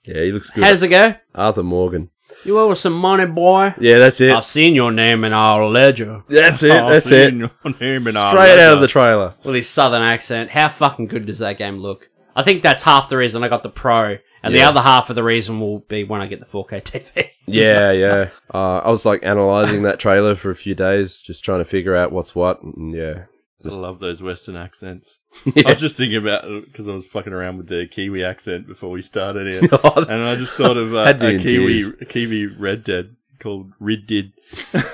Yeah, he looks good. How does it go? Arthur Morgan. You owe us some money, boy? Yeah, that's it. I've seen your name in our ledger. That's it. That's it. Straight Straight out of the trailer. With his southern accent. How fucking good does that game look? I think that's half the reason I got the Pro. And the Yeah. other half of the reason will be when I get the 4K TV. Yeah, yeah. I was like analyzing that trailer for a few days, just trying to figure out what's what. And yeah. I love those Western accents. I was just thinking about, because I was fucking around with the Kiwi accent before we started here. And I just thought of Had me a in tears. Kiwi Red Dead called Rid Did.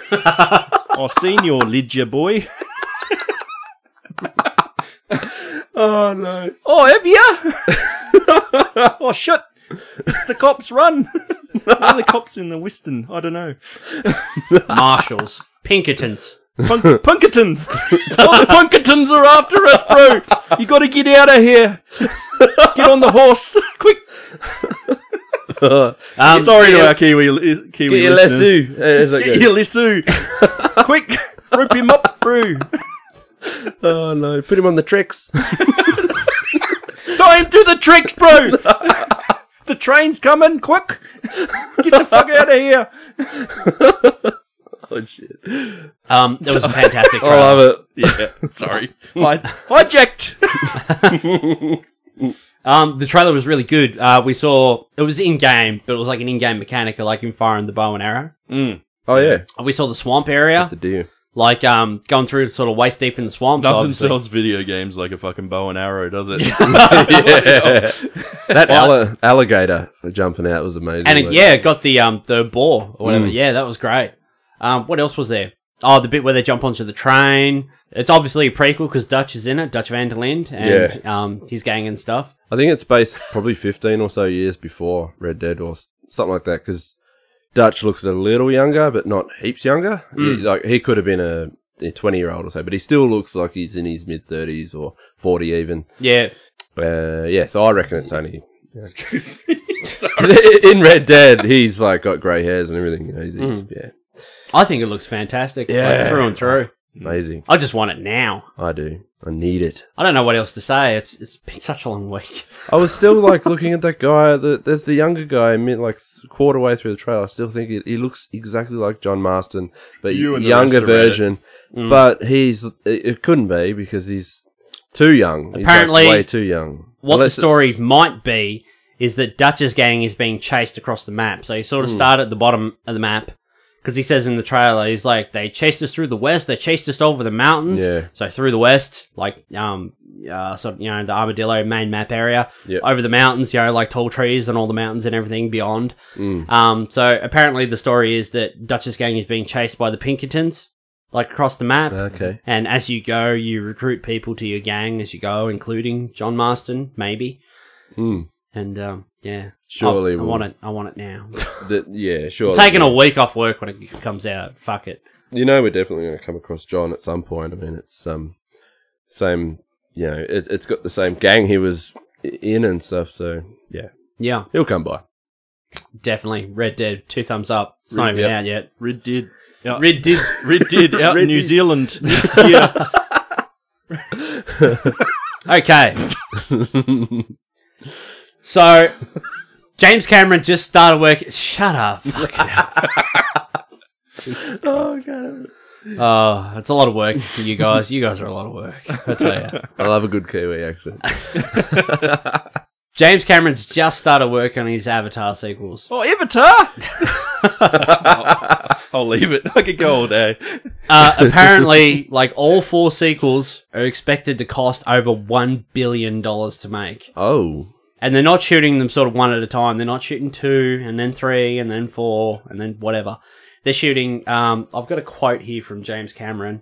Oh, seen your Lydia boy. Oh no! Oh, have you? Oh shit! It's the cops. Run! Why are the cops in the Western? I don't know. Marshals. Pinkertons. Punketons! Oh, the Punketons are after us, bro! You gotta get out of here! Get on the horse! Quick! Sorry to our Kiwi Get your listeners. lasso. Get your lasso! Quick! Rope him up, bro! Oh no! Put him on the tricks. Time to the tricks, bro! The train's coming! Quick! Get the fuck out of here! Oh shit! That was a fantastic I trailer. love it. Yeah, sorry. Hijacked! The trailer was really good. We saw it was in game, but it was like an in-game mechanic, like in firing the bow and arrow. Oh yeah. We saw the swamp area, The deer. like going through sort of waist deep in the swamp. so Nothing obviously- sells video games like a fucking bow and arrow, does it? Yeah. That alligator jumping out was amazing. And it got the boar or whatever. Yeah, that was great. What else was there? Oh, the bit where they jump onto the train. It's obviously a prequel because Dutch is in it, Dutch van der Linde, and his gang and stuff. I think it's based probably 15 or so years before Red Dead or something like that, because Dutch looks a little younger, but not heaps younger. He could have been a 20-year-old or so, but he still looks like he's in his mid-30s or 40 even. Yeah. So I reckon it's only... in Red Dead, he's like got grey hairs and everything. You know, he's yeah. I think it looks fantastic. Yeah. Like, through and through. Amazing. I just want it now. I do. I need it. I don't know what else to say. It's been such a long week. I was still like looking at that guy. There's the younger guy, like quarter way through the trailer. I still think he looks exactly like John Marston, but younger version. But it couldn't be because he's too young. Apparently, he's like way too young. What the story might be is that Dutch's gang is being chased across the map. So he sort of started at the bottom of the map. Because he says in the trailer, he's like, they chased us through the west, they chased us over the mountains. Yeah. So through the west, like, sort of, the Armadillo main map area. Yep. Over the mountains, like tall trees and all the mountains and everything beyond. So apparently the story is that Dutch's gang is being chased by the Pinkertons, like across the map. Okay. And as you go, you recruit people to your gang as you go, including John Marston, maybe. And, yeah. Surely I want it. I want it now. Yeah, sure. Taking a week off work when it comes out. Fuck it. You know, we're definitely going to come across John at some point. I mean, it's same. You know, it's got the same gang he was in and stuff. So yeah, he'll come by. Definitely. Red Dead. 2 thumbs up. It's not even out yet. Red Dead. Yeah. Red Dead. Red Dead out in New Zealand next year. Okay. So, James Cameron just started work. Shut up. Jesus Christ. Oh, it's a lot of work for you guys. You guys are a lot of work. I tell you. I love a good Kiwi accent. James Cameron's just started work on his Avatar sequels. Oh, Avatar! I'll leave it. I could go all day. Apparently, like, all 4 sequels are expected to cost over $1 billion to make. Oh. And they're not shooting them sort of one at a time. They're not shooting 2, and then 3, and then 4, and then whatever. They're shooting, I've got a quote here from James Cameron.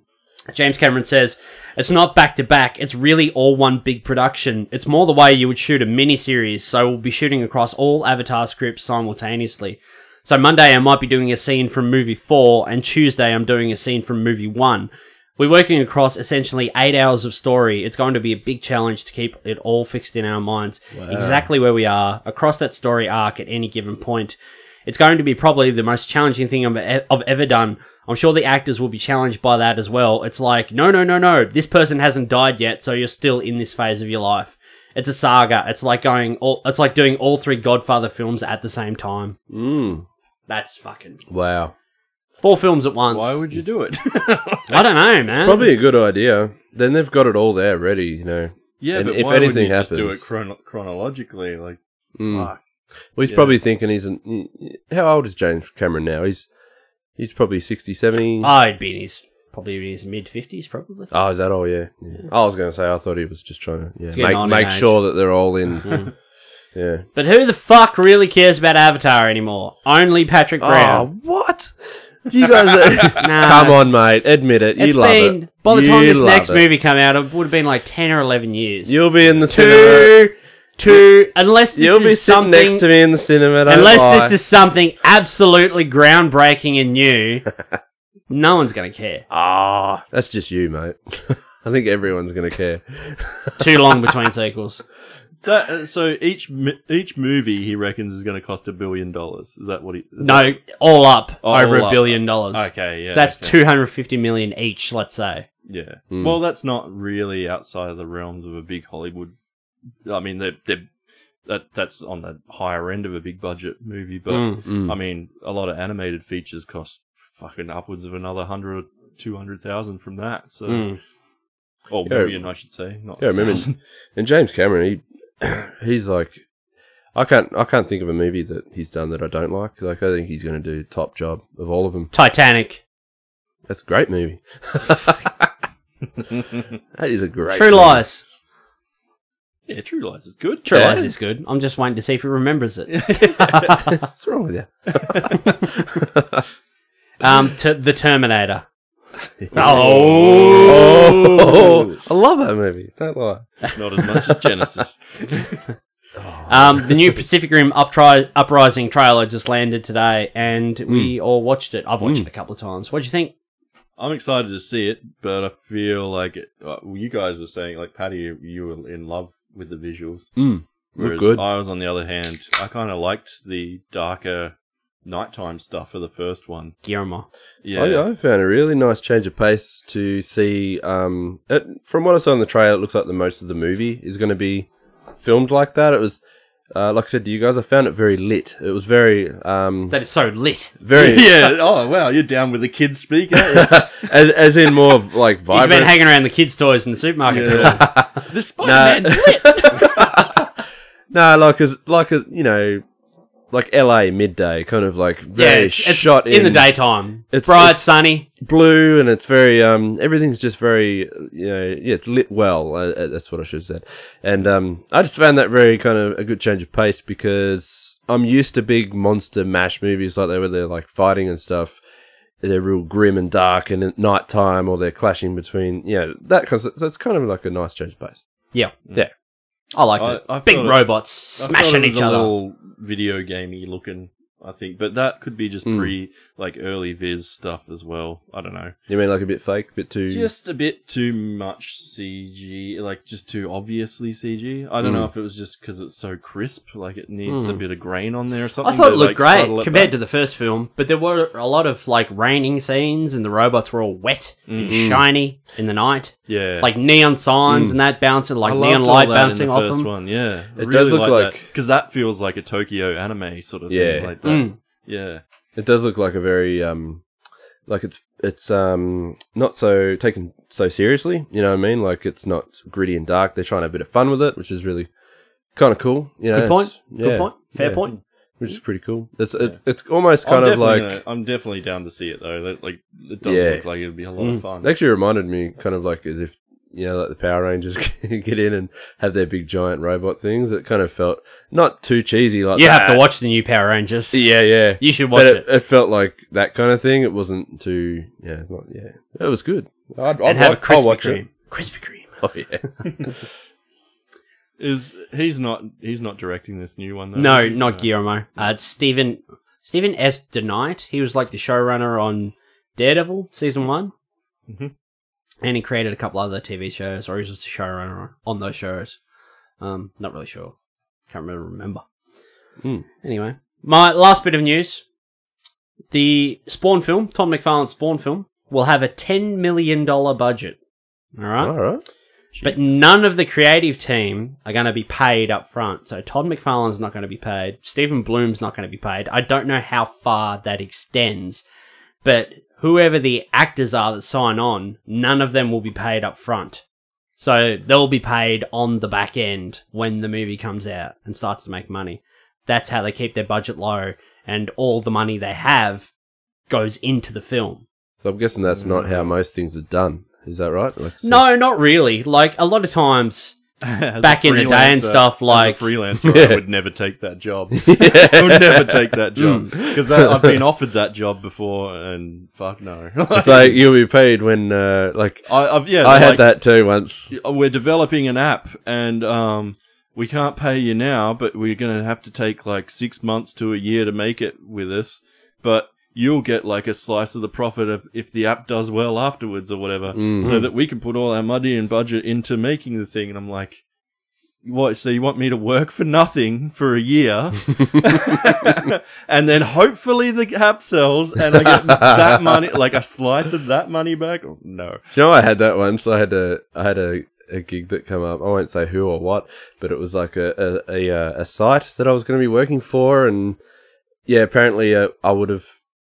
James Cameron says, "It's not back-to-back, it's really all one big production. It's more the way you would shoot a miniseries, so we'll be shooting across all Avatar scripts simultaneously. So Monday I might be doing a scene from movie 4, and Tuesday I'm doing a scene from movie 1. We're working across essentially 8 hours of story. It's going to be a big challenge to keep it all fixed in our minds. Wow. Exactly where we are, across that story arc at any given point. It's going to be probably the most challenging thing I've ever done. I'm sure the actors will be challenged by that as well. It's like, no, this person hasn't died yet, so you're still in this phase of your life. It's a saga. It's like doing all 3 Godfather films at the same time. That's fucking... Wow. 4 films at once. Why would you do it? I don't know, man. Probably a good idea. Then they've got it all there ready, you know. Yeah, and but if why anything wouldn't you happens, just do it chronologically? Like, fuck. Well, he's probably thinking how old is James Cameron now? He's probably 60, 70. I'd be in his mid-50s, probably. Oh, is that all? Yeah. I was going to say, I thought he was just trying to make age. sure that they're all in. Yeah. But who the fuck really cares about Avatar anymore? Only Patrick Brown. Oh, what? Do you guys... Nah. Come on, mate. Admit it. You love it. By the time You this love next it. movie came out, it would have been like 10 or 11 years. You'll be in the cinema. Unless this You'll be is sitting something... next to me in the cinema. Don't Unless lie. this is something absolutely groundbreaking and new, no one's going to care. That's just you, mate. I think everyone's going to care. Too long between sequels. So each movie he reckons is going to cost $1 billion. Is that what he? No, all up over all $1 billion. Okay, yeah. So that's okay. $250 million each, let's say. Yeah. Mm. Well, that's not really outside of the realms of a big Hollywood. I mean, that's on the higher end of a big budget movie, but I mean, a lot of animated features cost fucking upwards of another 100 or 200,000 from that. So, or million, I should say. Not Yeah, I remember. And James Cameron, he's like, I can't think of a movie that he's done that I don't like. Like, I think he's going to do a top job of all of them. Titanic. That's a great movie. That is a great True movie. Lies. Yeah, True Lies is good. True Yeah. Lies is good. I'm just waiting to see if he remembers it. What's wrong with you? The Terminator. Oh, I love that movie. Don't lie. Not as much as Genesis. The new Pacific Rim Uprising trailer just landed today, and we all watched it. I've watched it a couple of times. What do you think? I'm excited to see it, but I feel like you guys were saying, like, Patty, you were in love with the visuals. Whereas good. I was, on the other hand, I kind of liked the darker nighttime stuff for the first one. Guillermo. Yeah. I found a really nice change of pace to see. From what I saw in the trailer, it looks like most of the movie is going to be filmed like that. It was, like I said to you guys, I found it very lit. It was very... That is so lit. very Yeah. Oh, wow. You're down with the kids speak, aren't you? as in more of, like, He's vibrant. been hanging around the kids' toys in the supermarket. Yeah. This Spider-Man's lit. No, like LA midday, kind of like very it's shot in the daytime. It's Bright, sunny. blue, and it's very everything's just very it's lit well. That's what I should have said. And I just found that very kind of a good change of pace because I'm used to big monster mash movies like that where they're like fighting and stuff. They're real grim and dark, and at night time, or they're clashing between that kind of. So it's kind of like a nice change of pace. Yeah. Yeah. I liked it. I Big felt robots I smashing thought it was each a other. little video gamey looking, I think, but that could be just early Viz stuff as well. I don't know. You mean like a bit fake, a bit too? Just a bit too much CG, like just too obviously CG. I don't know if it was just because it's so crisp, like it needs a bit of grain on there or something. I thought it to, looked like, subtle great it compared back. to the first film, but there were a lot of like raining scenes, and the robots were all wet and shiny in the night, Yeah, like neon signs and that bouncing, like I neon loved all light that in bouncing the off first them. one. Yeah, It does look like- because that feels like a Tokyo anime sort of Yeah. thing, like that. Yeah, It does look like a very like it's not so taken so seriously. You know what I mean? Like it's not gritty and dark. They're trying to have a bit of fun with it, which is really kind of cool. You know, Good point. it's- Good yeah, point. Fair yeah, point. which is pretty cool. It's almost kind of like I'm definitely down to see it though. Like it does Yeah. look like it'd be a lot of fun. it actually reminded me kind of like as if like the Power Rangers get in and have their big giant robot things. It kind of felt not too cheesy like You that. have to watch the new Power Rangers. Yeah. You should watch But it. it felt like that kind of thing. It wasn't too It was good. I'll And have a Krispy watch Kreme. it. Krispy Kreme. Oh yeah. He's not directing this new one though? No, is he? not Guillermo. It's Stephen S. DeKnight. He was like the showrunner on Daredevil season 1. And he created a couple other TV shows, or he was just a showrunner on those shows. Not really sure. Can't remember. Anyway, my last bit of news. The Spawn film, Tom McFarlane's Spawn film, will have a $10 million budget. Alright? All right. But none of the creative team are going to be paid up front. So Todd McFarlane's not going to be paid. Stephen Bloom's not going to be paid. I don't know how far that extends. But whoever the actors are that sign on, none of them will be paid up front. So they'll be paid on the back end when the movie comes out and starts to make money. That's how they keep their budget low, and all the money they have goes into the film. So I'm guessing that's not how most things are done. Is that right? Like, No, not really. Like, a lot of times, back in the day and stuff, like... As a freelancer, I would never take that job. I would never take that job. Because I've been offered that job before, and fuck no. It's like, you'll be paid when, like... I had that too once. We're developing an app, and we can't pay you now, but we're going to have to take like 6 months to a year to make it with us. But you'll get like a slice of the profit if the app does well afterwards or whatever, so that we can put all our money and budget into making the thing. And I'm like, what? So you want me to work for nothing for a year, and then hopefully the app sells and I get that money, like a slice of that money back? Oh, no. You know, I had that once. I had a gig that come up. I won't say who or what, but it was like a site that I was going to be working for, and yeah, apparently I would have.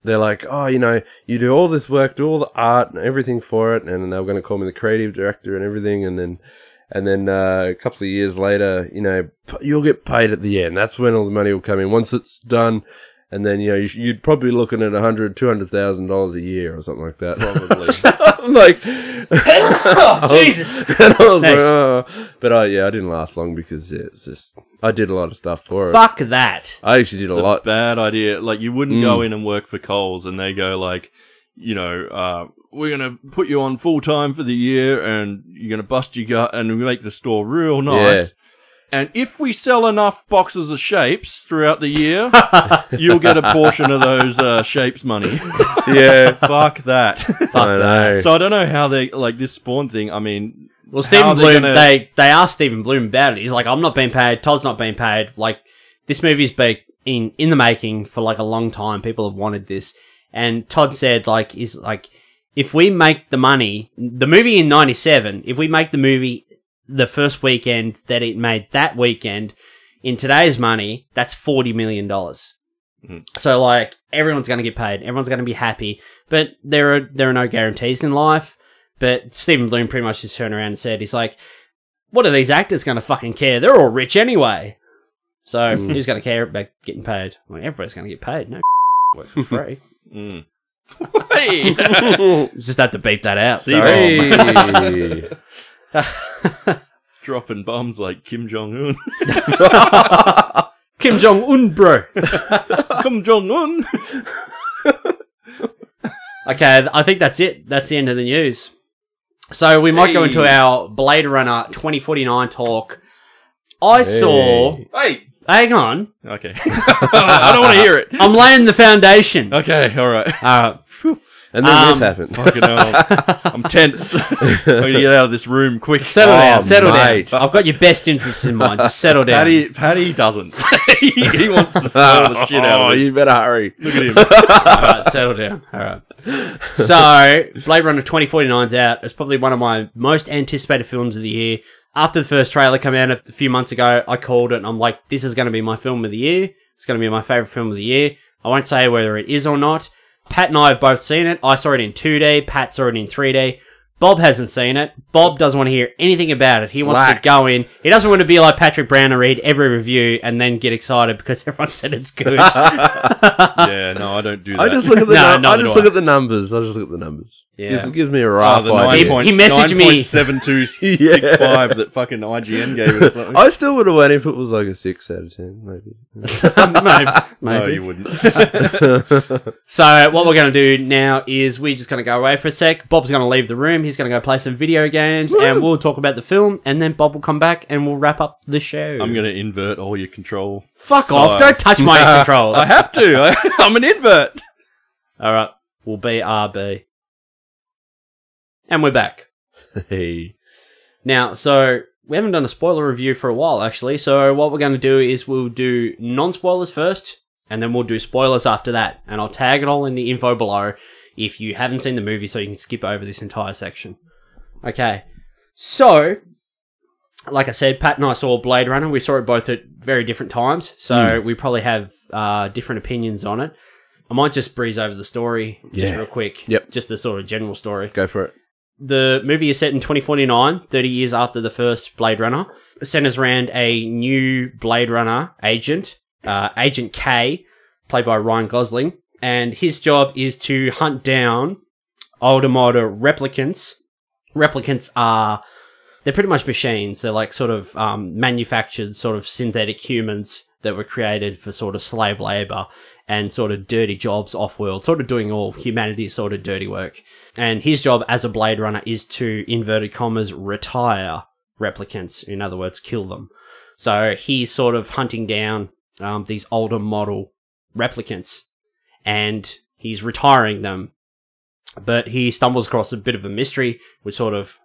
They're like, oh, you know, you do all this work, do all the art and everything for it, and they were going to call me the creative director and everything, and then a couple of years later, you know, you'll get paid at the end. That's when all the money will come in once it's done, and then, you know, you'd probably be looking at $100,000-$200,000 a year or something like that. Probably. I'm like, oh, Jesus. And I was like, oh. But I didn't last long because it's just, I did a lot of stuff for it. Fuck that. I actually did a lot. Bad idea. Like, you wouldn't go in and work for Coles and they go like, you know, we're going to put you on full time for the year and you're going to bust your gut and we make the store real nice. Yeah. And if we sell enough boxes of shapes throughout the year, you'll get a portion of those shapes money. Yeah. Fuck that. Fuck that. So I don't know how they, like, this Spawn thing, I mean... Well, Stephen Bloom, they asked Stephen Bloom about it. He's like, I'm not being paid. Todd's not being paid. Like, this movie's been in the making for, like, a long time. People have wanted this. And Todd said, like, if we make the money... The movie in 97, if we make the movie... the first weekend that it made that weekend, in today's money, that's $40 million. So, like, everyone's going to get paid. Everyone's going to be happy. But there are no guarantees in life. But Stephen Bloom pretty much just turned around and said, he's like, what are these actors going to fucking care? They're all rich anyway. So, who's going to care about getting paid? Well, everybody's going to get paid. No work for free. Hey! Just had to beep that out. Hey. Dropping bombs like Kim Jong-un. Kim Jong-un, bro. Kim Jong-un. Okay, I think that's it. That's the end of the news. So we might go into our Blade Runner 2049 talk. I saw... Hey! Hang on. Okay. I don't want to hear it. I'm laying the foundation. Okay, alright. And then this happened. Fucking hell. I'm tense. I'm going to get out of this room quick. Settle down. Mate. I've got your best interests in mind. Just settle down. Patty doesn't. he wants to spoil the shit out of us. You better hurry. Look at him. Alright, settle down. Alright. So, Blade Runner 2049's out. It's probably one of my most anticipated films of the year. After the first trailer came out a few months ago, I called it and I'm like, this is going to be my film of the year. It's going to be my favourite film of the year. I won't say whether it is or not. Pat and I have both seen it. I saw it in 2D. Pat saw it in 3D. Bob hasn't seen it. Bob doesn't want to hear anything about it. He wants to go in. He doesn't want to be like Patrick Brown and read every review and then get excited because everyone said it's good. Yeah, no, I don't do that. I just look at the numbers. I just look at the numbers. Yeah. It gives me a rough idea. He messaged me 9.7265 that fucking IGN gave it or something. I still would have went if it was like a 6 out of 10, maybe. Maybe. No, you wouldn't. So what we're going to do now is we're just going to go away for a sec. Bob's going to leave the room. He's going to go play some video games and we'll talk about the film and then Bob will come back and we'll wrap up the show. I'm going to invert all your control. Fuck off. Don't touch my controls. I have to. I'm an invert. All right. We'll be RB. And we're back. Hey. Now, so we haven't done a spoiler review for a while, actually. So what we're going to do is we'll do non-spoilers first, and then we'll do spoilers after that. And I'll tag it all in the info below if you haven't seen the movie, so you can skip over this entire section. Okay. So, like I said, Pat and I saw Blade Runner. We saw it both at very different times, so we probably have different opinions on it. I might just breeze over the story just real quick. Yep. Just the sort of general story. Go for it. The movie is set in 2049, 30 years after the first Blade Runner. It centers around a new Blade Runner agent, Agent K, played by Ryan Gosling. And his job is to hunt down older replicants. Replicants are they're pretty much machines. They're like sort of manufactured sort of synthetic humans that were created for sort of slave labor and sort of dirty jobs off-world, sort of doing all humanity's sort of dirty work. And his job as a Blade Runner is to, inverted commas, retire replicants. In other words, kill them. So he's sort of hunting down these older model replicants, and he's retiring them. But he stumbles across a bit of a mystery, which sort of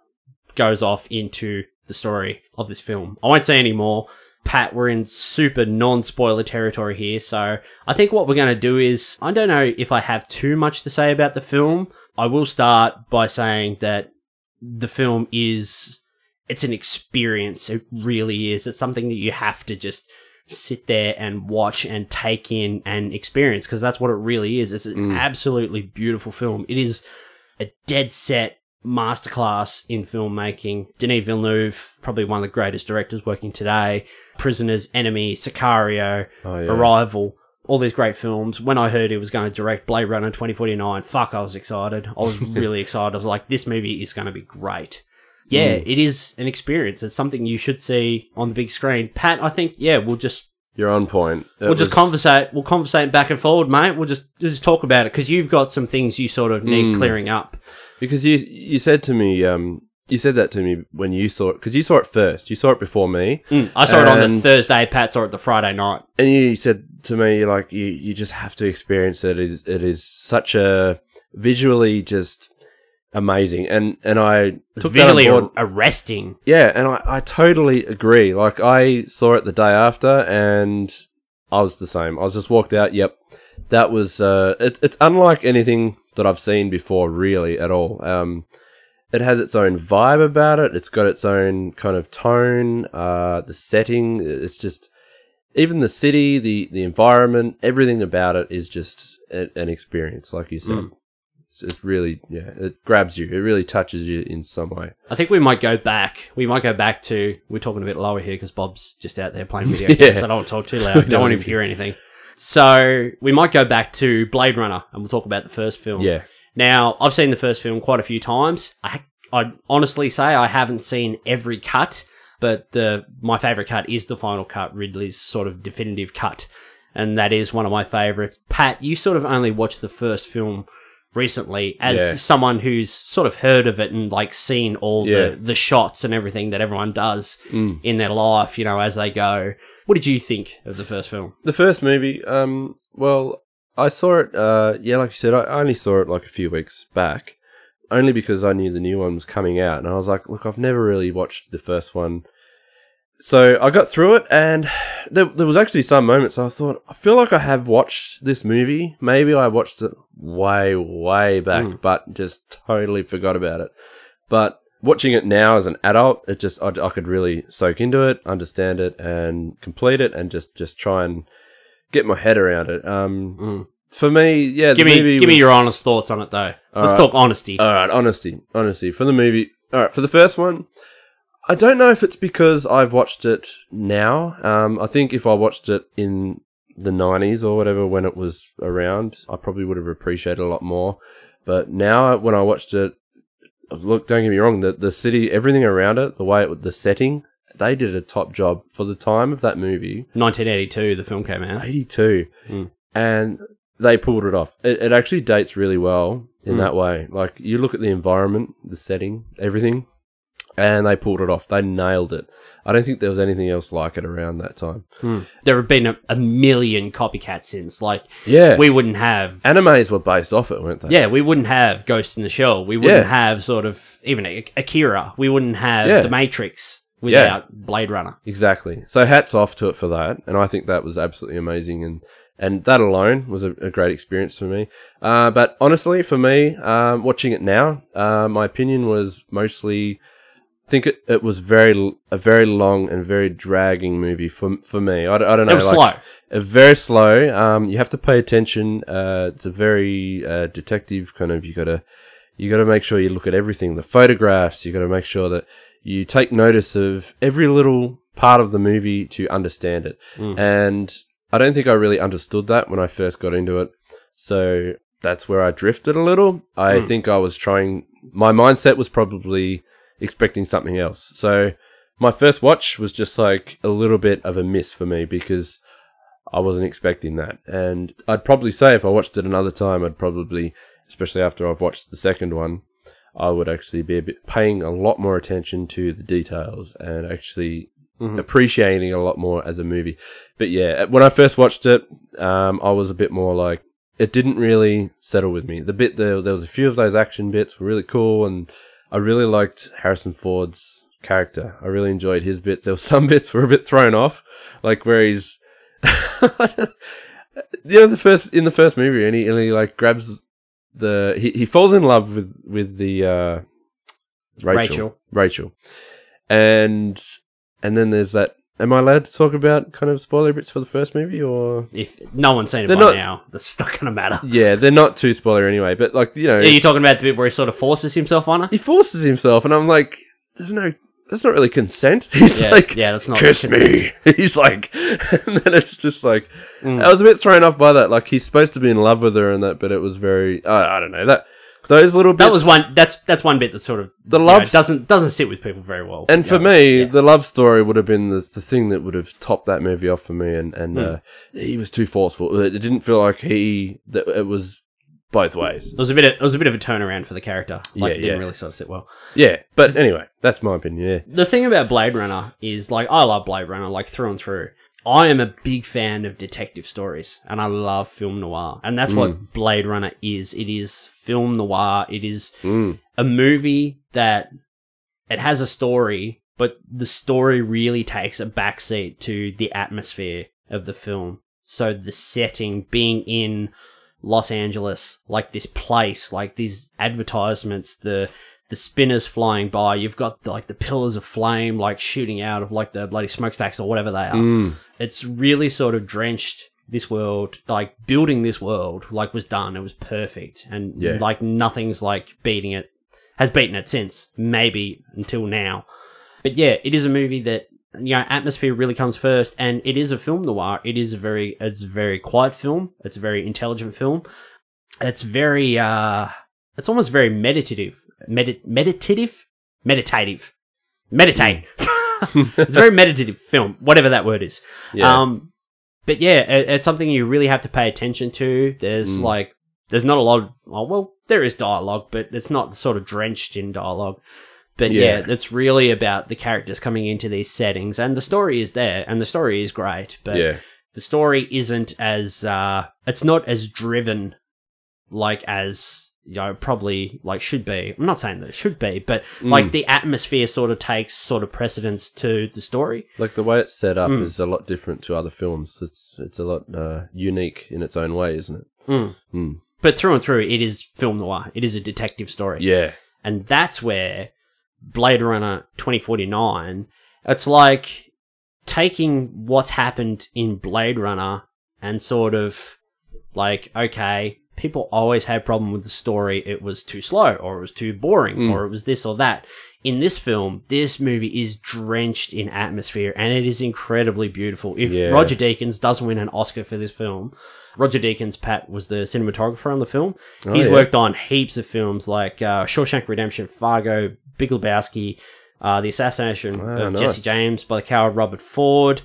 goes off into the story of this film. I won't say any more. Pat, we're in super non-spoiler territory here, so I think what we're going to do is, I don't know if I have too much to say about the film. I will start by saying that the film is, it's an experience. It really is. It's something that you have to just sit there and watch and take in and experience, because that's what it really is. It's an absolutely beautiful film. It is a dead set masterclass in filmmaking. Denis Villeneuve, probably one of the greatest directors working today. Prisoners, Enemy, Sicario, Arrival, all these great films. When I heard he was going to direct Blade Runner 2049, fuck, I was excited. I was really excited. I was like, this movie is going to be great. Yeah, it is an experience. It's something you should see on the big screen. Pat, I think, we'll just... You're on point. We'll just conversate. We'll conversate back and forward, mate. We'll just talk about it, because you've got some things you sort of need clearing up. Because you said to me, you said that to me when you saw it, because you saw it first. You saw it before me. I saw it on the Thursday. Pat saw it the Friday night. And you said to me, like, you just have to experience it. It is such a visually just amazing, and I took visually that on board. Arresting. Yeah, and I totally agree. Like, I saw it the day after, and I was the same. I was just walked out. Yep, that was it's unlike anything that I've seen before, really, at all. It has its own vibe about it. It's got its own kind of tone. The setting, it's just, even the city, the environment, everything about it is just an experience, like you said. It's really, it grabs you. It really touches you in some way. I think we might go back. We might go back to, we're talking a bit lower here because Bob's just out there playing video games. I don't want to talk too loud. I don't want him to hear anything. So we might go back to Blade Runner, and we'll talk about the first film. Yeah. Now, I've seen the first film quite a few times. I'd honestly say I haven't seen every cut, but my favourite cut is the final cut, Ridley's sort of definitive cut, and that is one of my favourites. Pat, you sort of only watched the first film recently, as someone who's sort of heard of it and like seen all the shots and everything that everyone does in their life, as they go. What did you think of the first film? The first movie, well, I saw it, like you said, I only saw it like a few weeks back, only because I knew the new one was coming out, and I was like, look, I've never really watched the first one. So I got through it, and there was actually some moments I thought, I feel like I have watched this movie. Maybe I watched it way, way back, but just totally forgot about it. But watching it now as an adult, it just, I could really soak into it, understand it, and complete it, and just try and get my head around it. For me, give me your honest thoughts on it, though. Let's talk honesty. All right, honesty. For the movie, all right, for the first one, I don't know if it's because I've watched it now. I think if I watched it in the 90s or whatever, when it was around, I probably would have appreciated it a lot more. But now, when I watched it, look, don't get me wrong, the city, everything around it, the setting, they did a top job for the time of that movie. 1982, the film came out. 82. And they pulled it off. It actually dates really well in that way. Like, you look at the environment, the setting, everything, and they pulled it off. They nailed it. I don't think there was anything else like it around that time. There have been a million copycats since. Like, we wouldn't have... Animes were based off it, weren't they? Yeah, we wouldn't have Ghost in the Shell. We wouldn't have sort of... Even Akira. We wouldn't have The Matrix without Blade Runner. Exactly. So hats off to it for that. And I think that was absolutely amazing. And that alone was a great experience for me. But honestly, for me, watching it now, my opinion was mostly... I think it was a very long and very dragging movie for me. I don't know. It was slow. Very slow. You have to pay attention. It's a very detective kind of. You gotta make sure you look at everything. The photographs. You gotta make sure that you take notice of every little part of the movie to understand it. And I don't think I really understood that when I first got into it. So that's where I drifted a little. I think I was trying. My mindset was probably expecting something else. So my first watch was just like a little bit of a miss for me because I wasn't expecting that. And I'd probably say if I watched it another time, I'd probably, especially after I've watched the second one, I would actually be paying a lot more attention to the details and actually appreciating a lot more as a movie. But yeah, when I first watched it, I was a bit more like, it didn't really settle with me. There was a few of those action bits were really cool, and I really liked Harrison Ford's character. I really enjoyed his bits. There were some bits were a bit thrown off, like where he's in the first movie, and he like grabs he falls in love with the Rachel, and then there's that. Am I allowed to talk about kind of spoiler bits for the first movie, or if no one's seen it by now, that's not going to matter. Yeah, they're not too spoiler anyway. But like are you talking about the bit where he sort of forces himself on her? He forces himself, and I'm like, that's not really consent. He's like, that's not kiss me. He's like, and then it's just like, I was a bit thrown off by that. Like he's supposed to be in love with her and that, but it was very, I don't know, those little bits. That was one. That's one bit that sort of the love doesn't sit with people very well. And for me, the love story would have been the thing that would have topped that movie off for me. And he was too forceful. It didn't feel like it was both ways. It was a bit of a turnaround for the character. Like it didn't really sort of sit well. Yeah, but anyway, that's my opinion. Yeah. The thing about Blade Runner is like I love Blade Runner like through and through. I am a big fan of detective stories, and I love film noir, and that's what Blade Runner is. It is film noir. It is a movie that it has a story, but the story really takes a backseat to the atmosphere of the film. So the setting, being in Los Angeles, like this place, like these advertisements, the spinners flying by, you've got like the pillars of flame like shooting out of like the bloody smokestacks or whatever they are. It's really sort of drenched this world, like building this world like was done. It was perfect, and like nothing's like has beaten it since, maybe until now. But yeah, it is a movie that, you know, atmosphere really comes first, and it is a film noir. It's a very quiet film. It's a very intelligent film. It's very it's almost very meditative. Meditate. It's a very meditative film, whatever that word is. But yeah, it's something you really have to pay attention to. There's there's not a lot of, there is dialogue, but it's not sort of drenched in dialogue. But yeah, it's really about the characters coming into these settings, and the story is there, and the story is great, but the story isn't as, it's not as driven like as, you know, probably like should be. I'm not saying that it should be, but like the atmosphere sort of takes sort of precedence to the story. Like the way it's set up is a lot different to other films. It's a lot unique in its own way, isn't it? But through and through, it is film noir. It is a detective story. Yeah. And that's where Blade Runner 2049, it's like taking what's happened in Blade Runner and sort of like, okay, people always had a problem with the story. It was too slow, or it was too boring, or it was this or that. In this film, this movie is drenched in atmosphere, and it is incredibly beautiful. If Roger Deakins doesn't win an Oscar for this film, Roger Deakins, Pat, was the cinematographer on the film. He's worked on heaps of films like Shawshank Redemption, Fargo, Big Lebowski, The Assassination of Jesse James by the coward Robert Ford,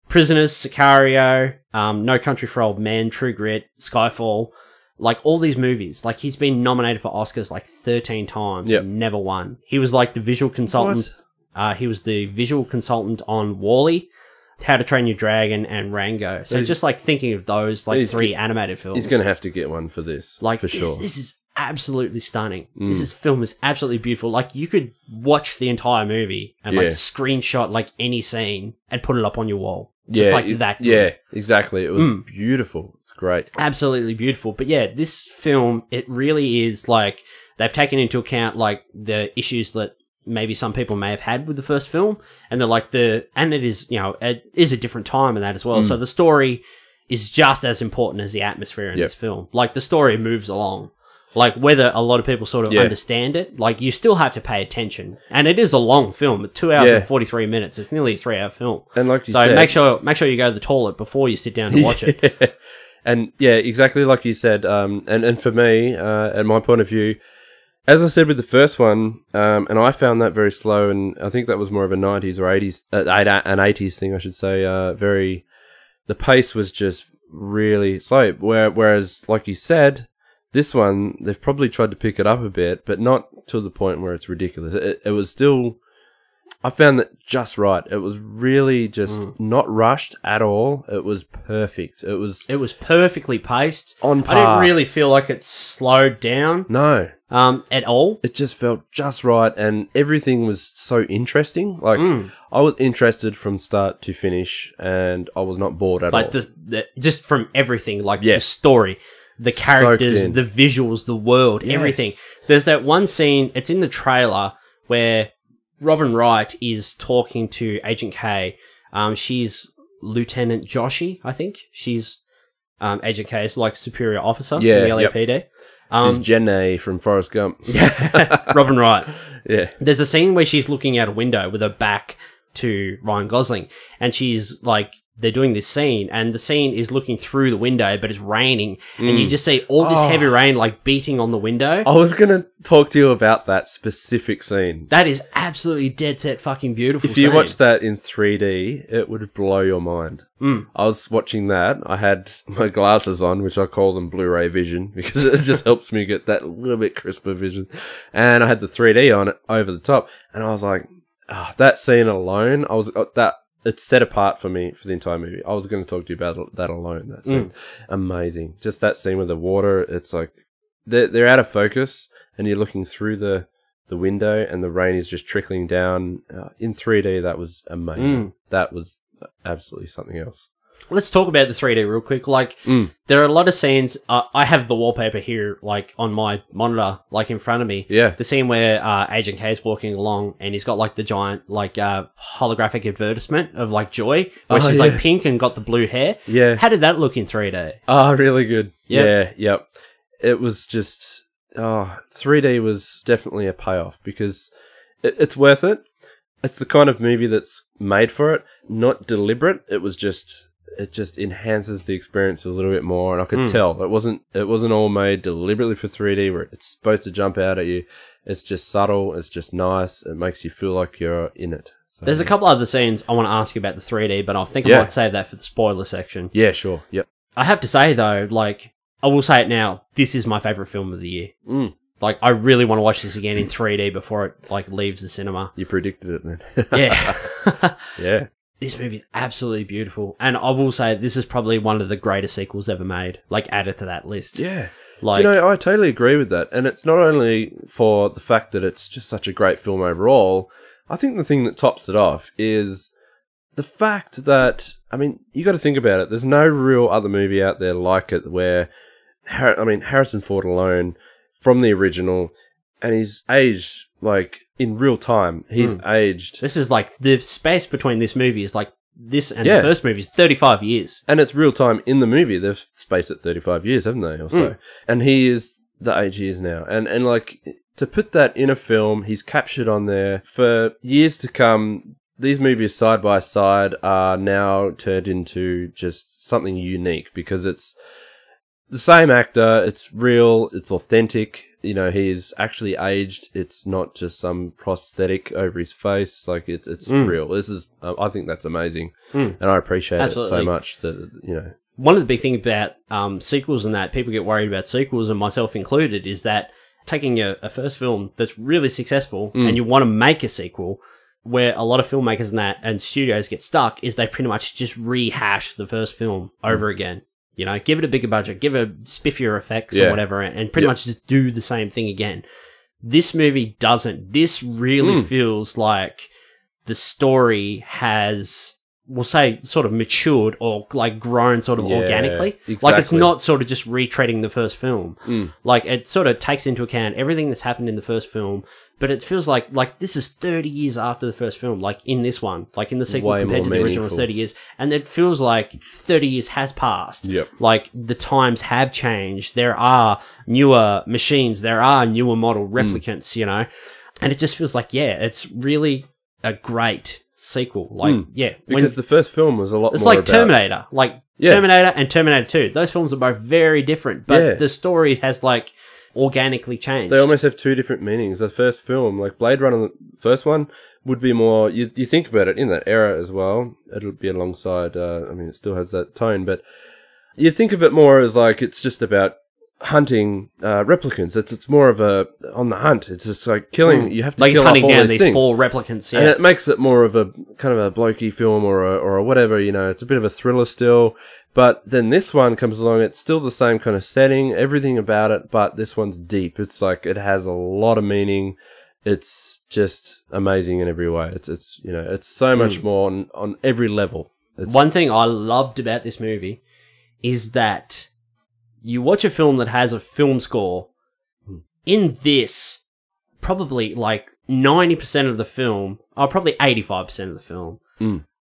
Prisoners, Sicario, No Country for Old Men, True Grit, Skyfall. Like, all these movies, like, he's been nominated for Oscars, like, 13 times and never won. He was, like, the visual consultant. He was the visual consultant on WALL-E, How to Train Your Dragon, and Rango. So just, like, thinking of those, like, three animated films. He's going to have to get one for this, like, for sure. This is absolutely stunning. This film is absolutely beautiful. Like, you could watch the entire movie and, like, screenshot, like, any scene and put it up on your wall. Yeah, it's like that good. Yeah, exactly. It was beautiful. It's great. Absolutely beautiful. But yeah, this film, it really is like, they've taken into account like the issues that maybe some people may have had with the first film, and they're like and it is, you know, it is a different time in that as well. So the story is just as important as the atmosphere in this film. Like, the story moves along. Like, whether a lot of people sort of understand it, like, you still have to pay attention. And it is a long film, 2 hours and 43 minutes. It's nearly a 3-hour film. And like you said, so make sure you go to the toilet before you sit down to watch it. And yeah, exactly like you said. And for me, at my point of view, As I said with the first one, and I found that very slow, and I think that was more of a 90s or 80s, an 80s thing, I should say. The pace was just really slow. Whereas, like you said, this one, they've probably tried to pick it up a bit, but not to the point where it's ridiculous. It was still, I found that just right. It was really just not rushed at all. It was perfect. It was perfectly paced. on par. I didn't really feel like it slowed down. No. At all. It just felt just right, and everything was so interesting. Like, I was interested from start to finish, and I was not bored at all. Like, just from everything, like the story, the characters, the visuals, the world, everything. There's that one scene, it's in the trailer, where Robin Wright is talking to Agent K. She's Lieutenant Joshi, I think. She's Agent K's, like, superior officer in the LAPD. She's Jenny from Forrest Gump. Robin Wright. Yeah. There's a scene where she's looking out a window with her back to Ryan Gosling, and she's like, they're doing this scene, and the scene is looking through the window, but it's raining, and you just see all this heavy rain, like, beating on the window. I was going to talk to you about that specific scene. That is absolutely dead set fucking beautiful. If you watch that in 3D, it would blow your mind. I was watching that. I had my glasses on, which I call them Blu-ray vision, because it just helps me get that little bit crisper vision. And I had the 3D on it over the top, and I was like, that scene alone, it's set apart for me for the entire movie. I was going to talk to you about that alone. That scene, amazing. Just that scene with the water. It's like they're out of focus, and you're looking through the window, and the rain is just trickling down. In 3D, that was amazing. That was absolutely something else. Let's talk about the 3D real quick. Like, there are a lot of scenes. I have the wallpaper here, like, on my monitor, like, in front of me. Yeah. The scene where Agent K is walking along, and he's got, like, the giant, like, holographic advertisement of, like, Joy, where she's, like, pink and got the blue hair. Yeah. How did that look in 3D? Oh, really good. Yep. Yep. It was just... 3D was definitely a payoff, because it's worth it. It's the kind of movie that's made for it, not deliberate. It just enhances the experience a little bit more, and I could tell it wasn't all made deliberately for 3D, where it's supposed to jump out at you. It's just subtle. It's just nice. It makes you feel like you're in it. So, there's a couple other scenes I want to ask you about the 3D, but I think I might save that for the spoiler section. Yeah, sure. Yep. I have to say though, like, I will say it now, this is my favorite film of the year. Like, I really want to watch this again in 3D before it, like, leaves the cinema. You predicted it then. Yeah. Yeah. This movie is absolutely beautiful. And I will say this is probably one of the greatest sequels ever made. Like, added to that list. Yeah. Like, I totally agree with that. And it's not only for the fact that it's just such a great film overall. I think the thing that tops it off is the fact that, I mean, you got to think about it. There's no real other movie out there like it where, Harrison Ford alone, from the original, and he's aged, like, in real time. He's aged. This is like, the space between this movie is like, this and the first movie is 35 years. And it's real time in the movie. They've spaced it 35 years, haven't they, or so? And he is the age he is now. And like, to put that in a film, he's captured on there for years to come. These movies side by side are now turned into just something unique, because it's the same actor, it's real, it's authentic. You know, he's actually aged. It's not just some prosthetic over his face. Like, it's real. This is, I think that's amazing. And I appreciate it so much that, you know. One of the big things about sequels and that, people get worried about sequels, and myself included, is that taking a first film that's really successful and you want to make a sequel, where a lot of filmmakers and studios get stuck, is they pretty much just rehash the first film over again. You know, give it a bigger budget, give it spiffier effects or whatever, and pretty much just do the same thing again. This movie doesn't. This really feels like the story has, we'll say, sort of matured or, like, grown sort of organically. Exactly. Like, it's not sort of just retreading the first film. Like, it sort of takes into account everything that's happened in the first film, but it feels like this is 30 years after the first film, like, in this one, like, in the sequel Way compared to the original, is 30 years. And it feels like 30 years has passed. Yep. Like, the times have changed. There are newer machines. There are newer model replicants, you know? And it just feels like, it's really a great sequel. Like, because the first film was a lot more it's like about Terminator. Like, Terminator and Terminator 2. Those films are both very different, but the story has, like, organically changed. They almost have two different meanings. The first film, like Blade Runner, the first one would be more. You think about it in that era as well. It'll be alongside. It still has that tone, but you think of it more as like it's just about hunting replicants. It's more of a on the hunt. It's just like killing. You have to like kill he's hunting off all down these these things. 4 replicants. Yeah, And it makes it more of a kind of a blokey film or a whatever, it's a bit of a thriller still. But then this one comes along, it's still the same kind of setting, everything about it, but this one's deep. It's like it has a lot of meaning. It's just amazing in every way. It's so much more on every level. One thing I loved about this movie is that you watch a film that has a film score. In this, probably like 90% of the film, or probably 85% of the film,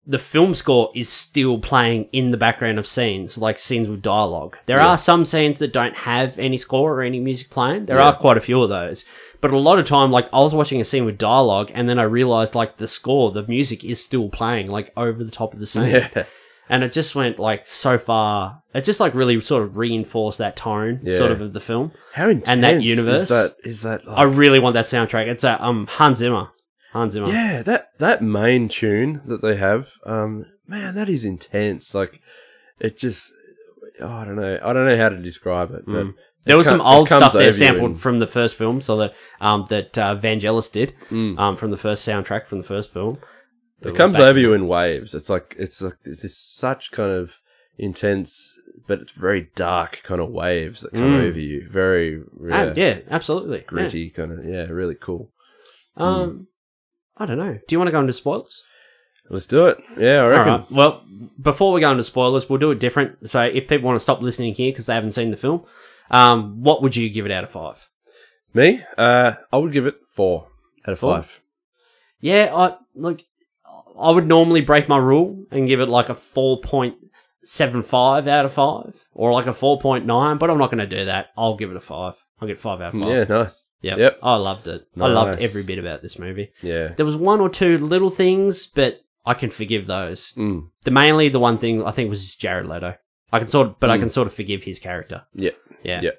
the film score is still playing in the background of scenes, like scenes with dialogue. There are some scenes that don't have any score or any music playing. There are quite a few of those. But a lot of time, like, I was watching a scene with dialogue, and then I realised, like, the score, the music is still playing, like, over the top of the scene. Yeah. And it just went, like, so far. It just, like, really sort of reinforced that tone, sort of the film. How intense and that universe. Is that like... I really want that soundtrack. It's Hans Zimmer. Hans Zimmer. Yeah, that main tune that they have, man, that is intense. Like, it just... I don't know how to describe it, but... There was some old stuff there over you sampled from the first film, so that Vangelis did from the first soundtrack from the first film. It comes over you in waves. It's this such kind of intense, but it's very dark kind of waves that come over you. Very Absolutely gritty kind of really cool. I don't know. Do you want to go into spoilers? Let's do it. Yeah, I reckon. All right. Well, before we go into spoilers, we'll do it different. So if people want to stop listening here because they haven't seen the film, what would you give it out of 5? Me? I would give it 4 out of 5. Yeah, I would normally break my rule and give it like a 4.75 out of 5 or like a 4.9, but I'm not going to do that. I'll give it a 5. I'll get 5 out of 5. Yeah, nice. Yep. I loved it. Nice. I loved every bit about this movie. Yeah. There was 1 or 2 little things, but I can forgive those. The one thing I think was Jared Leto. I can sort of forgive his character. Yeah. Yeah.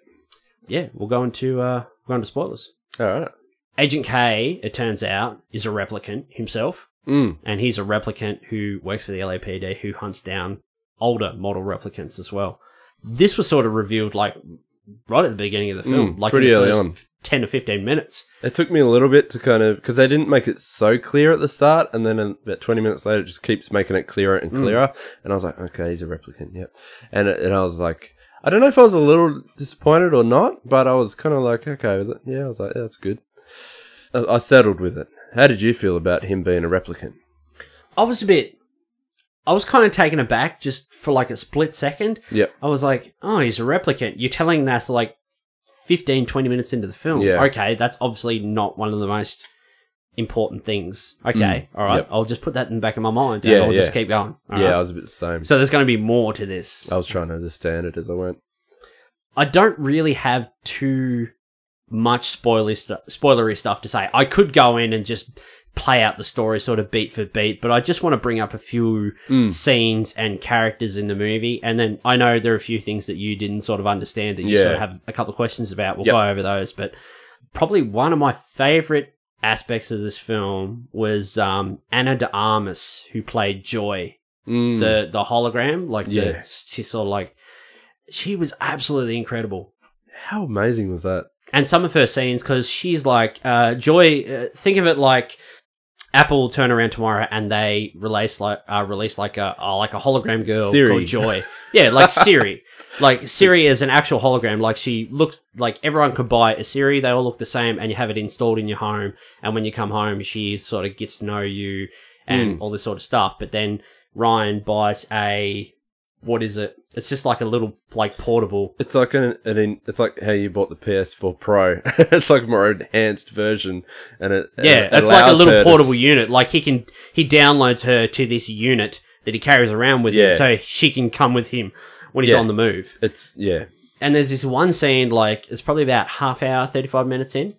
We'll go into spoilers. All right. Agent K, it turns out, is a replicant himself. And he's a replicant who works for the LAPD who hunts down older model replicants as well. This was sort of revealed like right at the beginning of the film, like pretty in the early first on. 10 to 15 minutes. It took me a little bit to kind of, because they didn't make it so clear at the start, and then about 20 minutes later, it just keeps making it clearer and clearer. And I was like, okay, he's a replicant, yep. And I was like, I don't know if I was a little disappointed or not, but I was kind of like, okay with it. Yeah, I was like, yeah, that's good. I settled with it. How did you feel about him being a replicant? I was kind of taken aback just for like a split second. Yep. I was like, oh, he's a replicant. You're telling us like 15, 20 minutes into the film. Yeah. Okay, that's obviously not one of the most important things. Okay, all right. Yep. I'll just put that in the back of my mind and I'll just keep going. All right. I was a bit the same. So there's going to be more to this. I was trying to understand it as I went. I don't really have too much spoilery stuff to say. I could go in and just play out the story sort of beat for beat, but I just want to bring up a few scenes and characters in the movie, and then I know there are a few things that you didn't sort of understand that you sort of have a couple of questions about. We'll go over those, but probably one of my favourite aspects of this film was Ana de Armas, who played Joy, the hologram, she's sort of like, she was absolutely incredible. How amazing was that? And some of her scenes, because she's like, Joy, think of it like Apple will turn around tomorrow and they release like a hologram girl Siri. called Joy. Yeah, like Siri. Like Siri is an actual hologram. Like she looks like everyone could buy a Siri. They all look the same, and you have it installed in your home. And when you come home, she sort of gets to know you and all this sort of stuff. But then Ryan buys what is it? It's just like a little like portable. It's like it's like how you bought the PS4 Pro. It's like a more enhanced version, and it's like a little portable unit. Like he downloads her to this unit that he carries around with him, so she can come with him when he's on the move. And there's this one scene, like it's probably about half hour, 35 minutes in,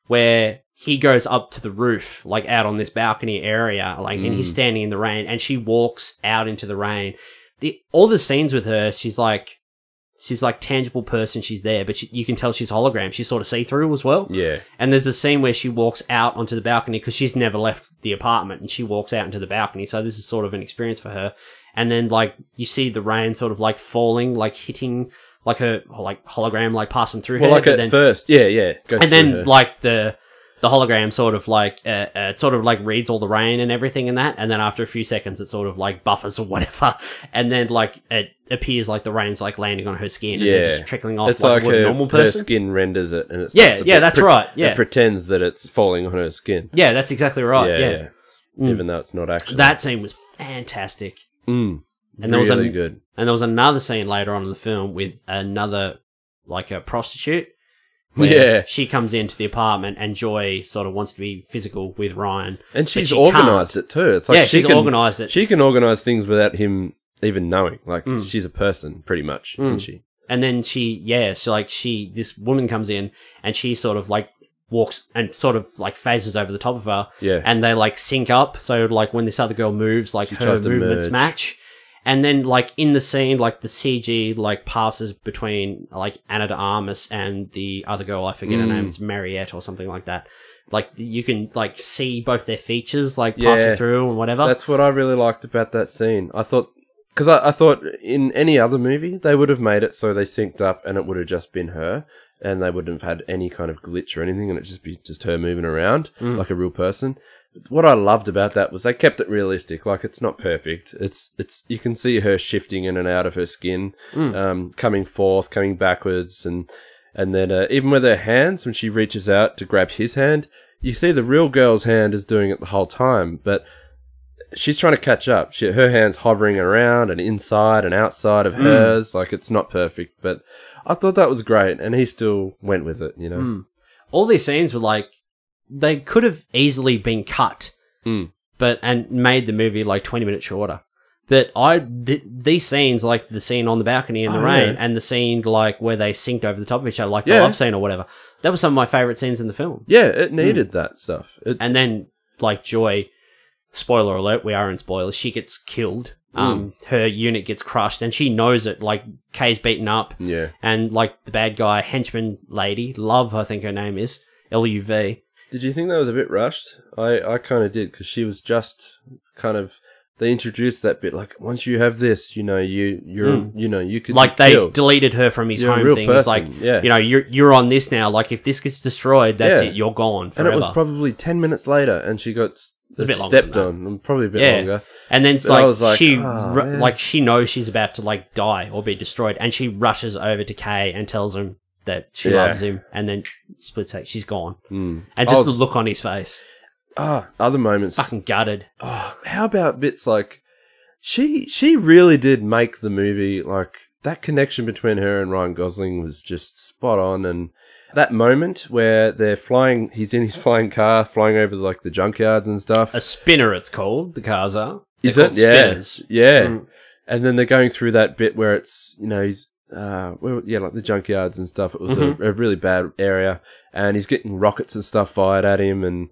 where he goes up to the roof, like out on this balcony area, like, and he's standing in the rain, and she walks out into the rain. All the scenes with her, she's like she's like tangible person. She's there, but you can tell she's hologram. She's sort of see-through as well. Yeah. And there's a scene where she walks out onto the balcony because she's never left the apartment, and she walks out into the balcony. So this is sort of an experience for her. And then like you see the rain sort of like falling, like hitting like her like hologram, like passing through her. Well, like at first, yeah. And then like the hologram sort of like it sort of like reads all the rain and everything in that, and then after a few seconds it sort of like buffers or whatever, and then like it appears like the rain's like landing on her skin and then just trickling off. It's like what a normal her person. skin renders it, and it's that's right. Yeah, it pretends that it's falling on her skin. Yeah, that's exactly right. Yeah. Even though it's not actually. That scene was fantastic. And there was really good. And there was another scene later on in the film with another like a prostitute. Where she comes into the apartment and Joy sort of wants to be physical with Ryan. And she's organised it too. It's like she's organised it. She can organise things without him even knowing. Like, she's a person, pretty much, isn't she? And then this woman comes in and she sort of like walks and sort of like phases over the top of her. Yeah. And they like sync up. So like when this other girl moves, like her movements match. And then, like, in the scene, like, the CG, like, passes between, like, Anna de Armas and the other girl, I forget her name, it's Mariette or something like that. Like, you can, like, see both their features, like, passing through and whatever. That's what I really liked about that scene. I thought, because I thought in any other movie, they would have made it so they synced up and it would have just been her, and they wouldn't have had any kind of glitch or anything, and it'd just be just her moving around like a real person. What I loved about that was they kept it realistic. Like, it's not perfect. It's you can see her shifting in and out of her skin, coming forth, coming backwards, and then even with her hands, when she reaches out to grab his hand, you see the real girl's hand is doing it the whole time, but she's trying to catch up. Her hand's hovering around and inside and outside of hers. Like, it's not perfect, but I thought that was great, and he still went with it, you know? All these scenes were like, they could have easily been cut, and made the movie like 20 minutes shorter. But these scenes, like the scene on the balcony in the rain, and the scene like where they synced over the top of each other, like the love scene or whatever, that was some of my favorite scenes in the film. Yeah, it needed that stuff. And then like Joy, spoiler alert, we are in spoilers. She gets killed. Her unit gets crushed, and she knows it. Like Kay's beaten up. Yeah, and like the bad guy henchman lady, Love, I think her name is LUV. Did you think that was a bit rushed? I kind of did, because she was just kind of, they introduced that bit, like, once you have this, you know, you could like they deleted her from his home thing. It's like, you know, you're on this now. Like, if this gets destroyed, that's it. You're gone forever. And it was probably 10 minutes later, and she got stepped on, probably a bit longer. And then it's like she knows she's about to like die or be destroyed, and she rushes over to Kay and tells him that she loves him, and then split second, she's gone. And just the look on his face. Other moments. Fucking gutted. How about bits like, she really did make the movie, like, that connection between her and Ryan Gosling was just spot on, and that moment where they're flying, he's in his flying car, flying over like the junkyards and stuff. A spinner, it's called, the cars are. Is it? Spinners. Yeah. And then they're going through that bit where it's, you know, he's, like the junkyards and stuff. It was a really bad area, and he's getting rockets and stuff fired at him,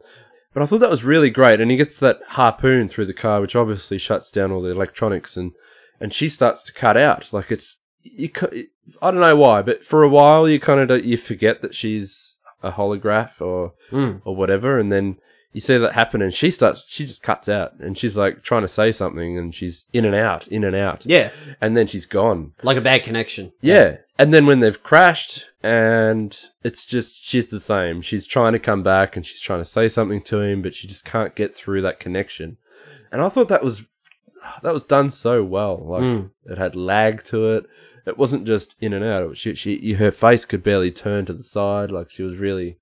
but I thought that was really great. And he gets that harpoon through the car, which obviously shuts down all the electronics, and she starts to cut out. Like, I don't know why, but for a while you kind of you forget that she's a holograph or whatever, and then you see that happen, and she just cuts out, and she's like trying to say something, and she's in and out. Yeah. And then she's gone. Like a bad connection. Yeah. And then when they've crashed, and it's just, she's the same. She's trying to come back, and she's trying to say something to him, but she just can't get through that connection. And I thought that was done so well. Like, it had lag to it. It wasn't just in and out. Her face could barely turn to the side. Like, it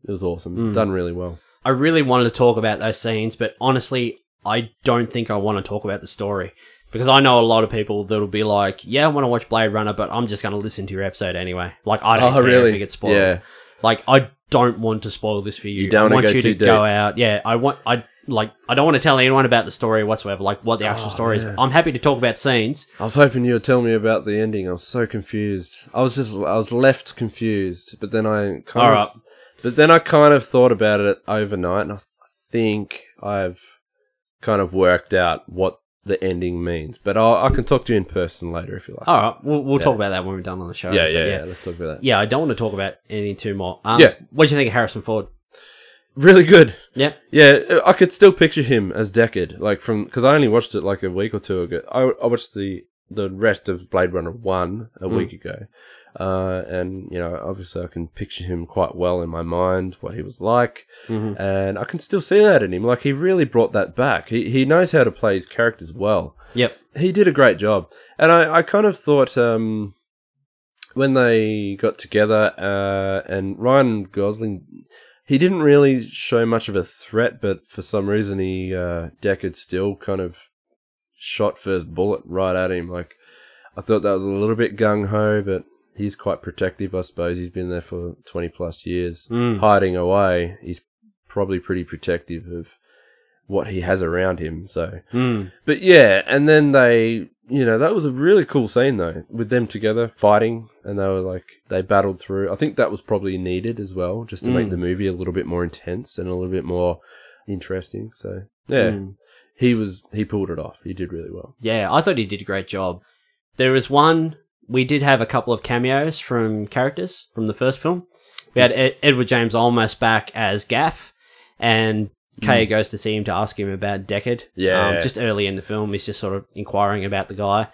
was awesome. Done really well. I really wanted to talk about those scenes, but honestly, I don't think I want to talk about the story. Because I know a lot of people that'll be like, yeah, I want to watch Blade Runner, but I'm just going to listen to your episode anyway. Like, I don't care if it gets spoiled. Yeah. Like, I don't want to spoil this for you. I want you to go out. Yeah, I don't want to tell anyone about the story whatsoever, like what the actual story is. I'm happy to talk about scenes. I was hoping you would tell me about the ending. I was so confused. I was left confused, but then I kind of thought about it overnight, and I think I've kind of worked out what the ending means. But I can talk to you in person later if you like. All right, we'll talk about that when we're done on the show. Yeah. Let's talk about that. Yeah, I don't want to talk about anything too more. Yeah. What do you think of Harrison Ford? Really good. Yeah. Yeah, I could still picture him as Deckard, like because I only watched it like a week or two ago. I watched the rest of Blade Runner 1 a week ago. And, you know, obviously I can picture him quite well in my mind, what he was like. And I can still see that in him. Like, he really brought that back. He knows how to play his characters well. Yep. He did a great job. And I kind of thought when they got together and Ryan Gosling, he didn't really show much of a threat, but for some reason Deckard still kind of shot first bullet right at him. Like, I thought that was a little bit gung-ho, but he's quite protective, I suppose. He's been there for 20 plus years, hiding away. He's probably pretty protective of what he has around him. So, but yeah, and then they, you know, that was a really cool scene though, with them together fighting, and they battled through. I think that was probably needed as well, just to make the movie a little bit more intense and a little bit more interesting. So, yeah, he pulled it off. He did really well. Yeah, I thought he did a great job. There was we did have a couple of cameos from characters from the first film. We had Edward James Olmos back as Gaff, and Kay goes to see him to ask him about Deckard. Yeah. Just early in the film, he's just sort of inquiring about the guy.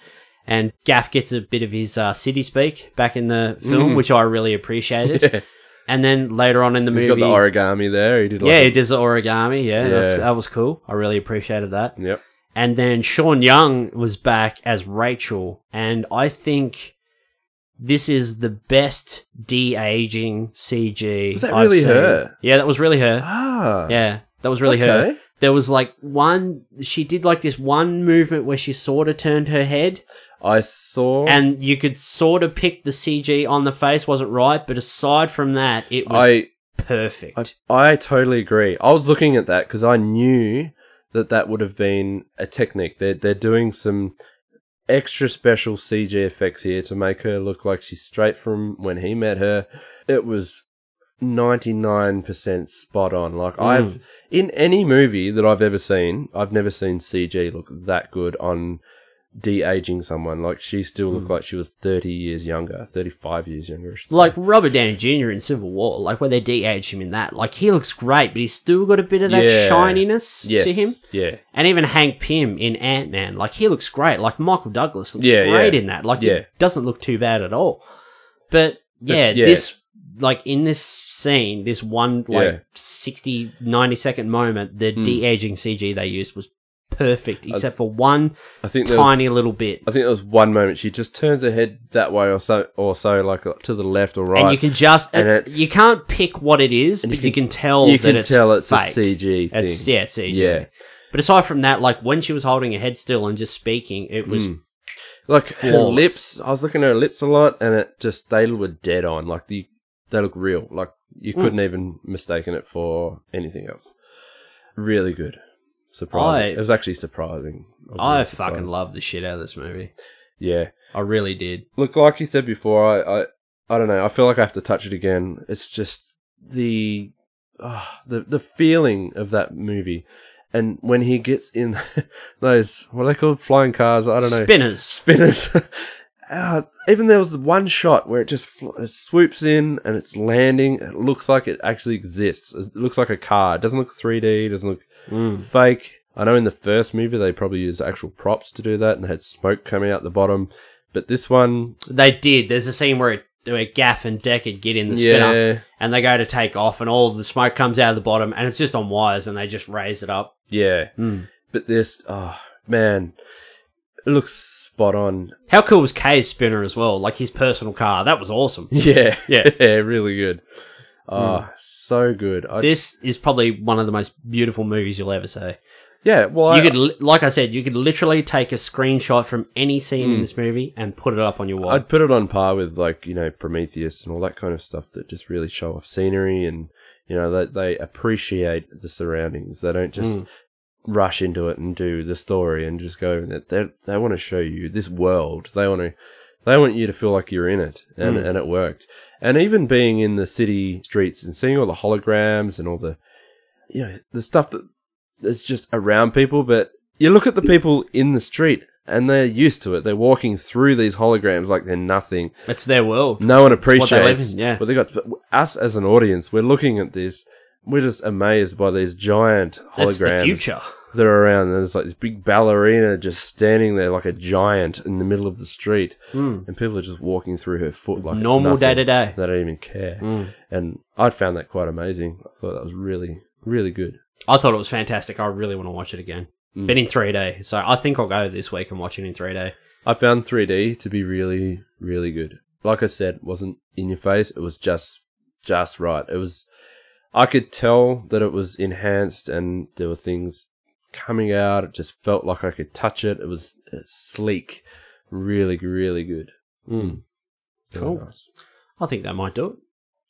And Gaff gets a bit of his city speak back in the film, which I really appreciated. Yeah. And then later on in the movie... He's got the origami there. He did he does the origami, that was cool. I really appreciated that. Yep. And then Sean Young was back as Rachel, and I think this is the best de-aging CG Was that really her? Yeah, that was really her. Ah. Yeah, that was really her. There was like she did like this one movement where she sort of turned her head. I saw. And you could sort of pick the CG on the face wasn't right, but aside from that, it was perfect. I totally agree. I was looking at that because I knew that would have been a technique. They're doing some extra special CG effects here to make her look like she's straight from when he met her. It was 99% spot on. Like in any movie that I've ever seen, I've never seen CG look that good on de-aging someone. Like, she still looked like she was 30 years younger, 35 years younger. Like Robert Downey Jr. in Civil War, like where they de-age him in that. Like, he looks great, but he's still got a bit of that shininess to him. Yeah. And even Hank Pym in Ant-Man, like, he looks great. Like, Michael Douglas looks great in that. Like, it doesn't look too bad at all. But this, like, in this scene, this one, 60, 90-second moment, the de-aging CG they used was perfect, except for one tiny little bit. I think there was one moment she just turns her head that way or so, like to the left or right, and you can you can't pick what it is, but you can tell it's fake. a CG thing. It's CG. Yeah. But aside from that, like when she was holding her head still and just speaking, it was like flawless. Her lips. I was looking at her lips a lot, and they were dead on. Like they look real. Like you couldn't even mistaken it for anything else. Really good. Surprising. It was actually surprising. I fucking love the shit out of this movie. Yeah. I really did. Look, like you said before, I don't know. I feel like I have to touch it again. It's just the feeling of that movie. And when he gets in those, what are they called? Flying cars? I don't know. Spinners. Even there was the one shot where it just swoops in and it's landing. It looks like it actually exists. It looks like a car. It doesn't look 3D. It doesn't look fake. I know in the first movie they probably used actual props to do that and had smoke coming out the bottom. But this one... They did. There's a scene where Gaff and Deckard get in the spinner and they go to take off and all the smoke comes out of the bottom and it's just on wires and they just raise it up. Yeah. But this... Oh, man... It looks spot on. How cool was Kay's spinner as well? Like his personal car. That was awesome. Yeah. Really good. So good. This is probably one of the most beautiful movies you'll ever see. Yeah, well, like I said, you could literally take a screenshot from any scene in this movie and put it up on your wall. I'd put it on par with, like, you know, Prometheus and all that kind of stuff that just really show off scenery and, you know, they appreciate the surroundings. They don't just rush into it and do the story and just go. They want to show you this world. They want you to feel like you're in it, and it worked. And even being in the city streets and seeing all the holograms and all the, you know, the stuff that is just around people, but you look at the people in the street and they're used to it. They're walking through these holograms like they're nothing. It's their world. No one It's what they live appreciates in, yeah. what they got. But us as an audience, we're looking at this. We're just amazed by these giant holograms. That's the future. That are around. And there's like this big ballerina just standing there like a giant in the middle of the street. And people are just walking through her foot like Normal it's nothing. day-to-day. They don't even care. And I found that quite amazing. I thought that was really, really good. I thought it was fantastic. I really want to watch it again. Been in 3D, so I think I'll go this week and watch it in 3D. I found 3D to be really, really good. Like I said, it wasn't in your face. It was just right. It was. I could tell that it was enhanced, and there were things coming out. It just felt like I could touch it. It was sleek, really, really good. Cool. Nice. I think that might do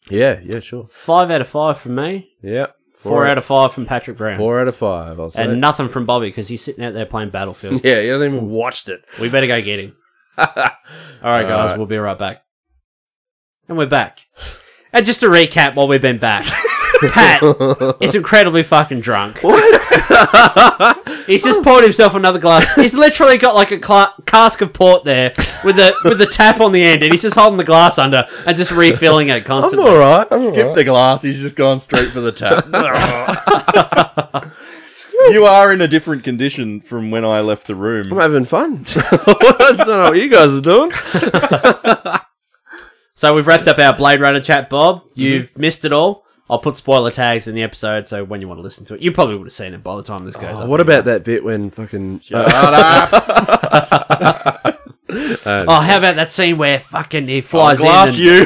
it. Yeah, sure. 5 out of 5 from me. Yeah. 4 out of 5 from Patrick Brown. 4 out of 5, I'll say. And nothing from Bobby because he's sitting out there playing Battlefield. Yeah, he hasn't even watched it. We better go get him. All right, guys, we'll be right back. And we're back. And just to recap while we've been back. Pat is incredibly fucking drunk. What? He's just poured himself another glass. He's literally got like a cask of port there with the tap on the end, and he's just holding the glass under and just refilling it constantly. I'm alright. Skip the glass. He's just gone straight for the tap. You are in a different condition from when I left the room. I'm having fun. I don't know what you guys are doing. So we've wrapped up our Blade Runner chat, Bob. You've missed it all. I'll put spoiler tags in the episode, so when you want to listen to it, you probably would have seen it by the time this goes up. What about that bit when fucking... Shut up. How about that scene where fucking he flies glass in?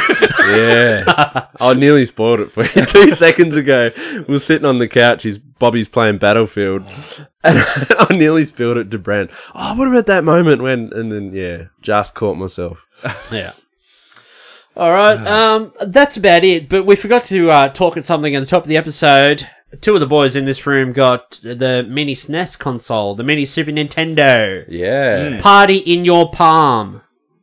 Yeah. I nearly spoiled it for you 2 seconds ago. We were sitting on the couch. Bobby's playing Battlefield. And I nearly spilled it to Brand. Oh, what about that moment when... And then, yeah, just caught myself. Yeah. All right, that's about it. But we forgot to talk at something at the top of the episode. 2 of the boys in this room got the mini SNES console, the mini Super Nintendo. Yeah. Party in your palm.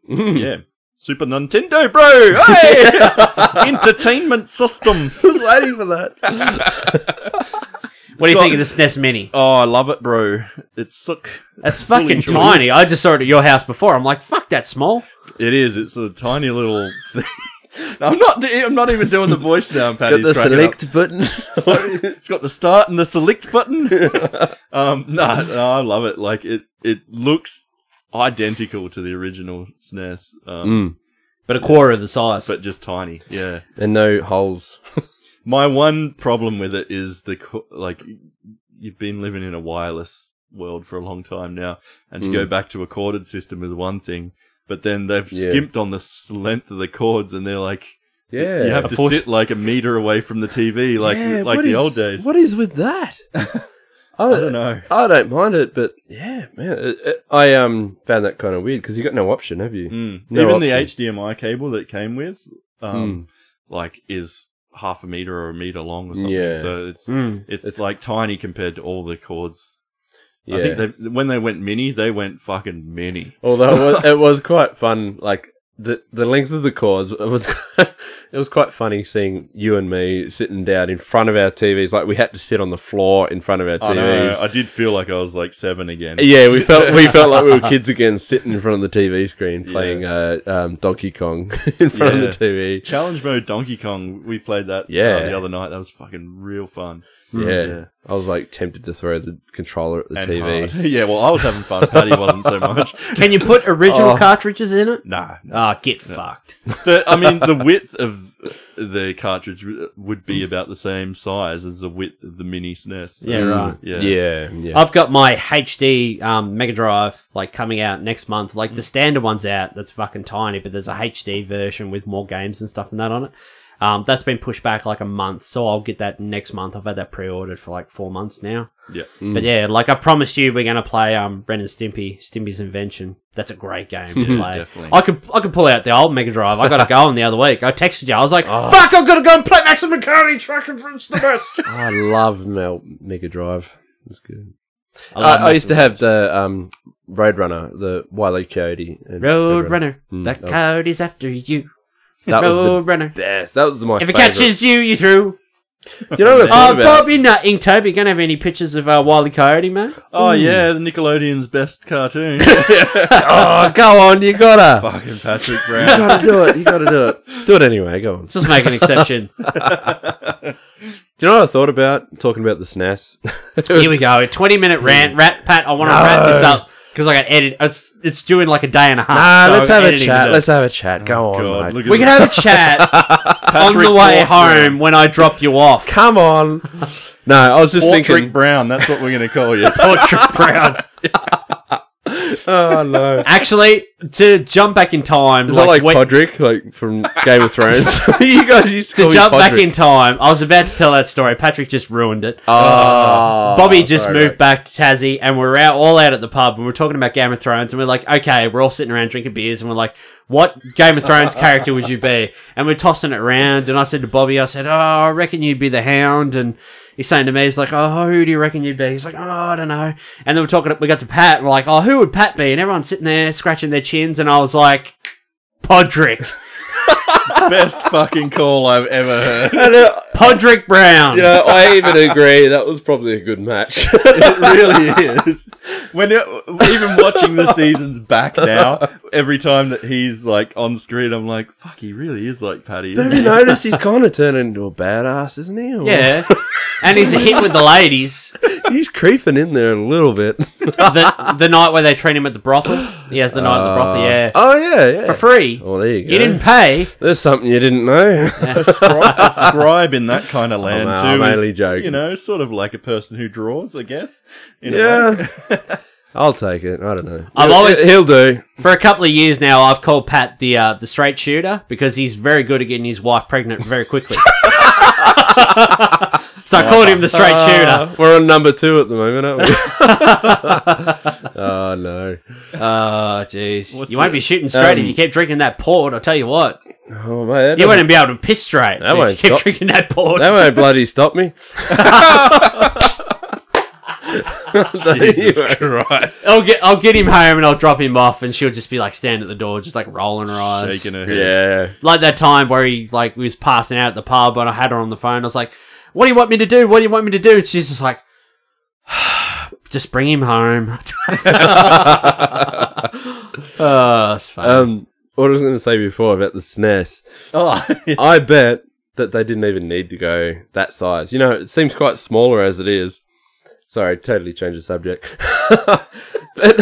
Yeah. Super Nintendo, bro! Hey! Entertainment system. I was waiting for that. What do you think of the SNES Mini? Oh, I love it, bro. It's sick. That's fucking tiny. I just saw it at your house before. I'm like, fuck, that's small. It is. It's a tiny little thing. I'm not even doing the voice now, Paddy. Got the select button. It's got the start and the select button. No, I love it. Like it looks identical to the original SNES. But a quarter of the size. But just tiny. Yeah. And no holes. My one problem with it is you've been living in a wireless world for a long time now, and to go back to a corded system is one thing, but then they've skimped on the length of the cords, and they're like, you have to sit like a meter away from the TV, like the old days. What is with that? I don't know. I don't mind it, but yeah, man, I found that kind of weird because you got no option, have you? No Even option. the HDMI cable that it came with, is half a meter or a meter long or something. Yeah. So it's like tiny compared to all the cords. Yeah. I think when they went mini, they went fucking mini. Although it was quite fun, like the length of the cords. It was quite funny seeing you and me sitting down in front of our TVs. Like we had to sit on the floor in front of our TVs. I did feel like I was like 7 again. Yeah, we felt like we were kids again, sitting in front of the TV screen playing Donkey Kong in front of the TV. Challenge mode Donkey Kong. We played that the other night. That was fucking real fun. Yeah. I was like tempted to throw the controller at the TV. Yeah, well, I was having fun. Paddy wasn't so much. Can you put original cartridges in it? Nah. Get fucked. The width of the cartridge would be about the same size as the width of the mini SNES. So, Yeah, right. Yeah. I've got my HD Mega Drive coming out next month. Like the standard one's out. That's fucking tiny, but there's a HD version with more games and stuff and that on it. That's been pushed back like a month, so I'll get that next month. I've had that pre-ordered for like 4 months now. Yeah. But yeah, like I promised you, we're gonna play Ren and Stimpy's Invention. That's a great game to play. Definitely. I could pull out the old Mega Drive. I got to go on the other week. I texted you. I was like, fuck, I've got to go and play Maximum Carnage. It's the best. I love Mega Drive. It's good. I used to have the Roadrunner, the Wile E. Coyote. Roadrunner. That coyote's after you. That was the Roadrunner. best. That was my If favorite. it catches you, you through. Do you know what I thought about? Bob, in Inktober, you gonna have any pictures of Wile E. Coyote, man? Oh yeah, the Nickelodeon's best cartoon. Oh, go on, you gotta. Fucking Patrick You Brown. gotta do it. You gotta do it. Do it anyway. Go on. Let's just make an exception. Do you know what I thought about talking about the SNES? Here we go. A 20-minute rant. Pat, I want to wrap this up because I got to edit. It's doing like a day and a half. Nah, so let's I'm have a editing chat. it. Let's have a chat. Go on, God, mate. look at We can have a chat on the way home when I drop you off. Come on. No, I was just Portrait thinking. Brown. That's what we're going to call you. Portrait Brown. Oh no. Actually, to jump back in time, Is that like Podrick, like from Game of Thrones? You guys used to to call jump me back Podrick. in time, I was about to tell that story. Patrick just ruined it. Oh, Bobby just sorry, moved mate. back to Tassie, and we're all out at the pub, and we're talking about Game of Thrones, and we're like, okay, we're all sitting around drinking beers, and we're like, what Game of Thrones character would you be? And we're tossing it around, and I said to Bobby, I said, oh, I reckon you'd be the Hound, and he's saying to me, he's like, oh, who do you reckon you'd be? He's like, oh, I don't know. And then we got to Pat, and we're like, oh, who would Pat be? And everyone's sitting there scratching their chins, and I was like, Podrick. Best fucking call I've ever heard. Podrick Brown. You know, I even agree. That was probably a good match. It really is. Even watching the seasons back now, every time that he's like on screen, I'm like, fuck, he really is like Paddy. But have Isn't you he? noticed he's kind of turning into a badass, isn't he? Or- Yeah. And he's a hit with the ladies. He's creeping in there a little bit. The night where they train him at the brothel. He has the night at the brothel, yeah. Oh, yeah, yeah. For free. Oh, there you go. You didn't pay. There's something you didn't know. A scribe in that kind of land man, too. I'm is, only joking. You know, sort of like a person who draws, I guess. In a way. Yeah. I'll take it. I don't know. He'll do. For a couple of years now, I've called Pat the straight shooter because he's very good at getting his wife pregnant very quickly. So I called him the straight shooter. We're on number 2 at the moment, aren't we? Oh, no. Oh, jeez. What's You won't it? be shooting straight if you keep drinking that port, I'll tell you what. Oh, mate. You wouldn't be able to piss straight That if won't you keep stop. drinking that port. That won't bloody stop me. Jesus Christ. I'll get him home and I'll drop him off and she'll just be like standing at the door just like rolling her eyes. Shaking her head. Yeah. Like that time where he was passing out at the pub and I had her on the phone. I was like, what do you want me to do? What do you want me to do? And she's just like, just bring him home. Oh, that's funny. What I was going to say before about the SNES, Oh, yeah. I bet that they didn't even need to go that size. You know, it seems quite smaller as it is. Sorry, totally changed the subject. But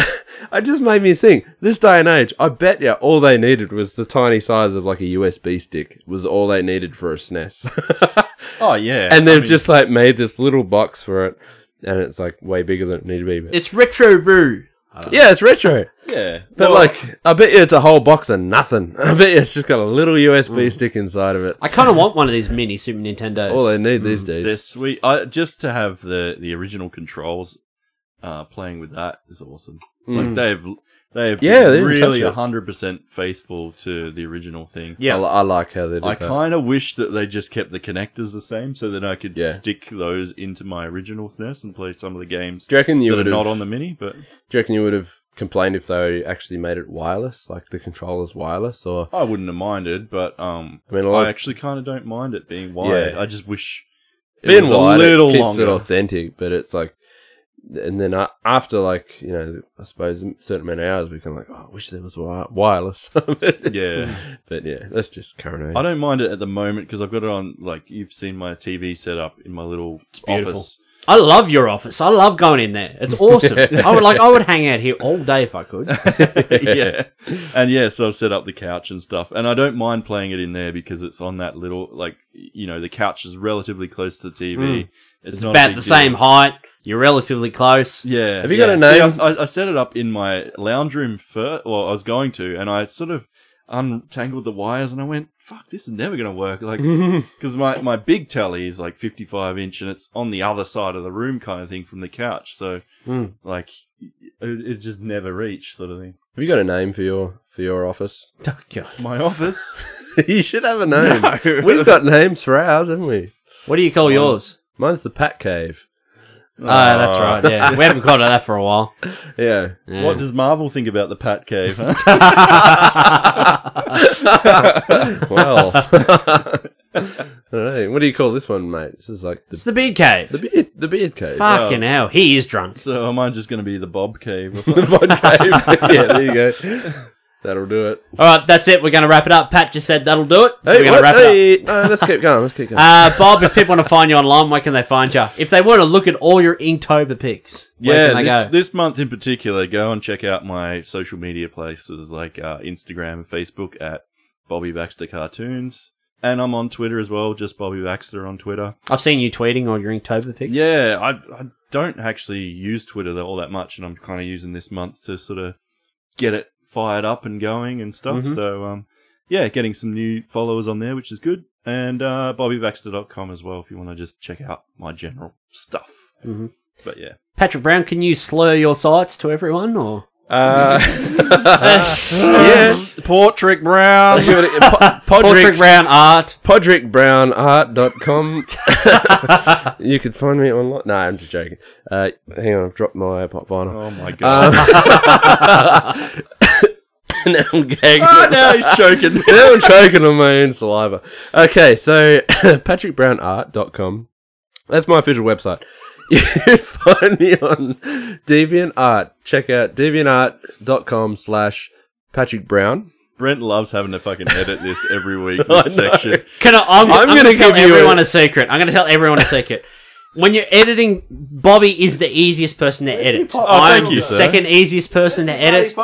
it just made me think, this day and age, I bet you all they needed was the tiny size of like a USB stick was all they needed for a SNES. Oh, yeah. And they've I mean, just like made this little box for it, and it's like way bigger than it needed to be. But It's retro brew. yeah, it's retro. Yeah. But Well, like, I bet you it's a whole box of nothing. I bet you it's just got a little USB stick inside of it. I kind of want one of these mini Super Nintendos. All they need these days. they're sweet. Just to have the original controls playing with that is awesome. Like they've Yeah, been they didn't really touch it. 100% faithful to the original thing. Yeah. I like how they did I that. kind of wish that they just kept the connectors the same so that I could Yeah. stick those into my original SNES and play some of the games Do you reckon you that are would have? not on the Mini. But Do you reckon you would have complained if they actually made it wireless, like the controller's wireless, or? I wouldn't have minded. But mean, a lot I of- actually kind of don't mind it being wired. Yeah. I just wish it Being was wired, a little it keeps longer. it authentic, but it's like, and then after like, you know, I suppose a certain amount of hours, we can like, oh, I wish there was wireless. Yeah. But yeah, that's just current age. I don't mind it at the moment because I've got it on, like, you've seen my TV set up in my little beautiful. office. I love your office. I love going in there. It's awesome. I would hang out here all day if I could. Yeah. And yeah, so I've set up the couch and stuff. And I don't mind playing it in there because it's on that little, like, you know, the couch is relatively close to the TV. It's not a About big the deal. same height. You're relatively close. Yeah. Have you got a See, name? I set it up in my lounge room first. Well, I was going to, and I sort of untangled the wires, and I went, "Fuck, this is never going to work." Like, because my big telly is like 55 inch, and it's on the other side of the room, kind of thing, from the couch. So, like, it just never reached, sort of thing. Have you got a name for your office? Oh, God. My office. You should have a name. No. We've got names for ours, haven't we? What do you call yours? Mine's the Pat Cave. Oh, that's right. Yeah, we haven't called it that for a while. Yeah. What does Marvel think about the Pat Cave? Huh? Well, I don't know. What do you call this one, mate? This is like It's the Beard Cave. the beard cave. Fucking hell, he is drunk. So am I just going to be the Bob Cave or The something? Bod cave. Yeah, there you go. That'll do it. All right, that's it. We're going to wrap it up. Pat just said that'll do it. So we're going to wrap it up. No, let's keep going. Let's keep going. Bob, if people want to find you online, where can they find you? If they want to look at all your Inktober pics, where can they go? This month in particular, go and check out my social media places like Instagram and Facebook at Bobby Baxter Cartoons. And I'm on Twitter as well, just Bobby Baxter on Twitter. I've seen you tweeting all your Inktober pics. Yeah, I don't actually use Twitter all that much, and I'm kind of using this month to sort of get it fired up and going and stuff. Mhm. So, yeah, getting some new followers on there, which is good. And bobbybaxter.com as well if you want to just check out my general stuff. Mhm. But yeah. Patrick Brown, can you slur your sites to everyone, or? Yeah. Portrick Brown. Patrick Brown Art. PodrickBrownArt.com. You could find me online. No, I'm just joking. Hang on, I've dropped my pop vinyl. Oh my god. Now I'm gagging. Oh, now he's choking. Now I'm choking on my own saliva. Okay, so PatrickBrownArt.com. That's my official website. You can find me on DeviantArt. Check out deviantart.com/Patrick Brown. Brent loves having to fucking edit this every week, this section. I'm going to tell give you everyone a secret. I'm going to tell everyone a secret. When you're editing, Bobby is the easiest person to edit. I'm thank you, the sir. second easiest person to edit.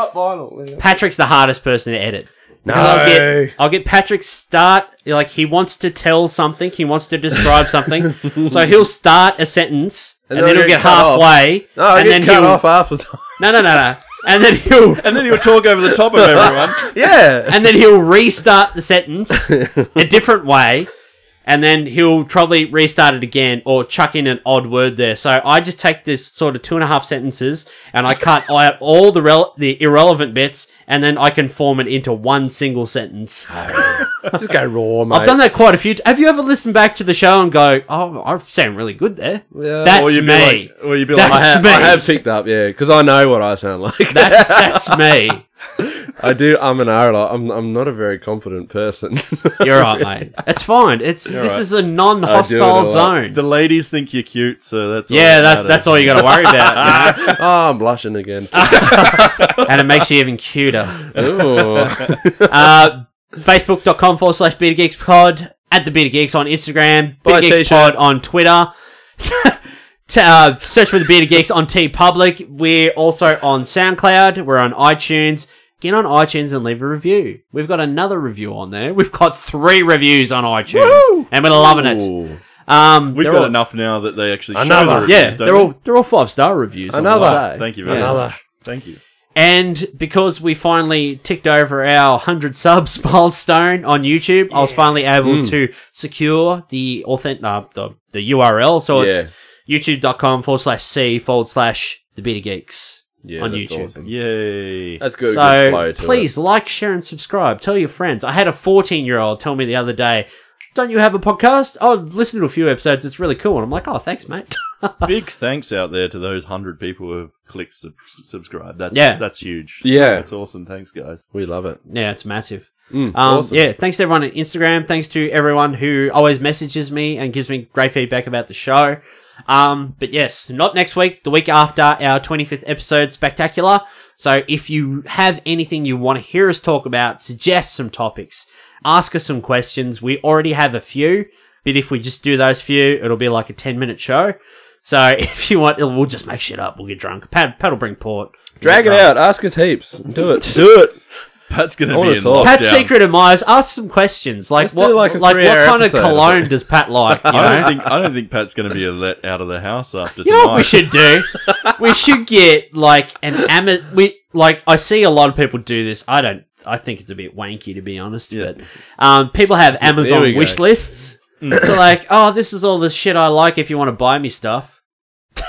Patrick's the hardest person to edit. Because I'll get Patrick start, like, he wants to tell something, he wants to describe something, so he'll start a sentence, and then he'll get halfway, and then cut off half the time. No. And then he'll talk over the top of everyone. Yeah. and then he'll restart the sentence a different way, and then he'll probably restart it again or chuck in an odd word there. So I just take this sort of 2.5 sentences and I cut out all the irrelevant bits, and then I can form it into one single sentence. Just go raw, mate. I've done that quite a few. Have you ever listened back to the show and go, "Oh, I sound really good there"? Yeah. That's Or you'd be me. like, That's me. I have picked up, yeah, because I know what I sound like. That's me. I do. I'm an arla. I'm not a very confident person. You're right, mate. It's fine. This is a non-hostile zone. The ladies think you're cute, so that's all Yeah, that that's all you got to worry about. You know? Oh, I'm blushing again. And it makes you even cuter. Ooh. Facebook.com/BeaterGeeksPod, at the Beater Geeks on Instagram, Buy a Beater Geeks t-shirt. Pod on Twitter. Search for the Beater Geeks on TeePublic. We're also on SoundCloud. We're on iTunes. Get on iTunes and leave a review. We've got another review on there. We've got 3 reviews on iTunes, and we're loving it. Ooh. We've got enough now that they actually show Another. the reviews, Yeah, don't they're all 5-star reviews. Another. I must say. Thank you very much. Thank you. And because we finally ticked over our 100 subs milestone on YouTube, I was finally able to secure the the URL. So it's youtube.com/c/the Beater Geeks on that's YouTube. awesome. Yay. That's good. So good flow to please like, share, and subscribe. Tell your friends. I had a 14-year-old tell me the other day, "Don't you have a podcast? Oh, listen to a few episodes. It's really cool." And I'm like, "Oh, thanks, mate." Big thanks out there to those 100 people who have clicked subscribe. That's huge. Yeah. That's awesome. Thanks, guys. We love it. Yeah, it's massive. Awesome. Yeah, thanks to everyone on Instagram. Thanks to everyone who always messages me and gives me great feedback about the show. But yes, not next week, the week after our 25th episode spectacular. So if you have anything you want to hear us talk about, suggest some topics, ask us some questions. We already have a few, but if we just do those few, it'll be like a 10-minute show. So if you want, we'll just make shit up. We'll get drunk. Pat will bring port. Drag it out. Ask us heaps. Do it. Do it. Pat's going to wanna be in talk. lockdown. Pat's secret admirer, ask some questions. Like Let's do what, like a what 3-hour kind of episode. cologne does Pat like? You know? I don't think Pat's going to be let out of the house after You tonight. know what we should do? We should get like an I see a lot of people do this. I think it's a bit wanky, to be honest. Yeah. But people have There Amazon we go. wish lists. So like, oh, this is all the shit I like if you want to buy me stuff.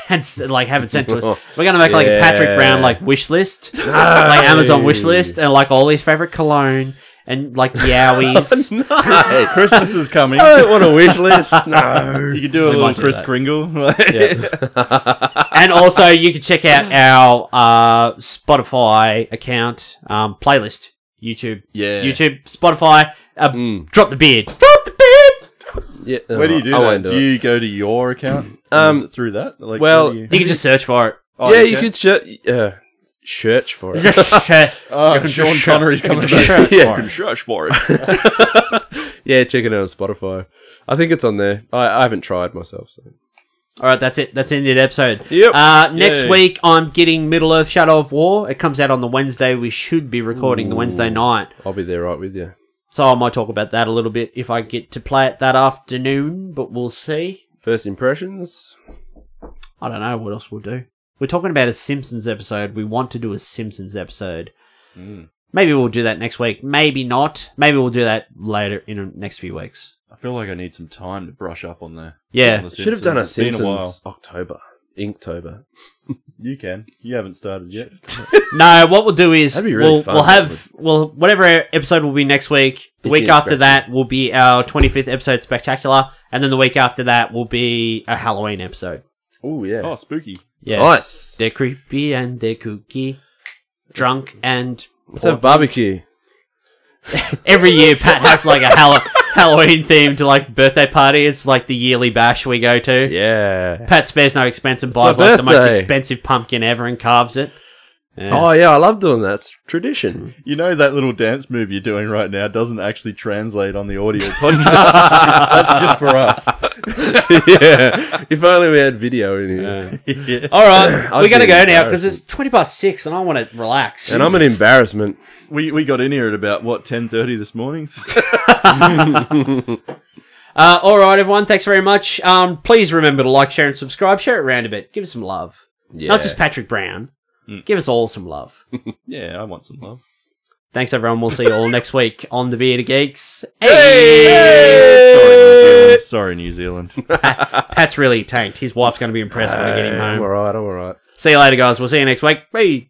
And like have it sent to us. We're gonna make like a Patrick Brown like wish list, like Amazon wish list, and like all his favorite cologne and like yowies. No. Christmas is coming. I don't want a wish list. No. You could do a We little might do Kris that. Kringle. And also, you can check out our Spotify account playlist. YouTube, Spotify. Drop the beard. Drop the beard. Yeah. Where do you do I that? won't Do you go to your account? Is it through that? Like, well, where do You can just search for it. Oh, yeah, okay. you could search for it. Oh, Sean Connery's coming back. Yeah. You can search for it. Yeah, check it out on Spotify. I think it's on there. I haven't tried myself. So. All right, that's it. That's the end of the episode. Yep. Next Yay. week, I'm getting Middle-earth Shadow of War. It comes out on the Wednesday. We should be recording the Wednesday night. I'll be there right with you. So I might talk about that a little bit if I get to play it that afternoon, but we'll see. First impressions? I don't know what else we'll do. We're talking about a Simpsons episode. We want to do a Simpsons episode. Maybe we'll do that next week. Maybe not. Maybe we'll do that later in the next few weeks. I feel like I need some time to brush up on the. Yeah. on the Should have done a It's been Simpsons while. October. Inktober. You can. You haven't started yet. No, what we'll do is That'd be really fun, whatever episode will be next week. The week after that will be our 25th episode spectacular, and then the week after that will be a Halloween episode. Oh, yeah. Oh, spooky. Yes. Nice. They're creepy and they're kooky, drunk and Let's have barbecue. every year Pat has like a Halloween themed like birthday party. It's like the yearly bash we go to. Yeah. Pat spares no expense and buys my like the most birthday. expensive pumpkin ever and carves it. Yeah. Oh, yeah, I love doing that. It's tradition. You know that little dance move you're doing right now doesn't actually translate on the audio podcast. That's just for us. Yeah. If only we had video in here. Yeah. All right, I'd we're gonna be go now because embarrassed. it's 6:20 and I want to relax. And I'm an embarrassment. We got in here at about, 10:30 this morning? All right, everyone. Thanks very much. Please remember to like, share, and subscribe. Share it around a bit. Give us some love. Yeah. Not just Patrick Brown. Give us all some love. Yeah, I want some love. Thanks, everyone. We'll see you all next week on the Bearded Geeks. Hey! Sorry, New Zealand. Pat's really tanked. His wife's going to be impressed when I get him I'm home. alright, I'm alright. See you later, guys. We'll see you next week. Bye.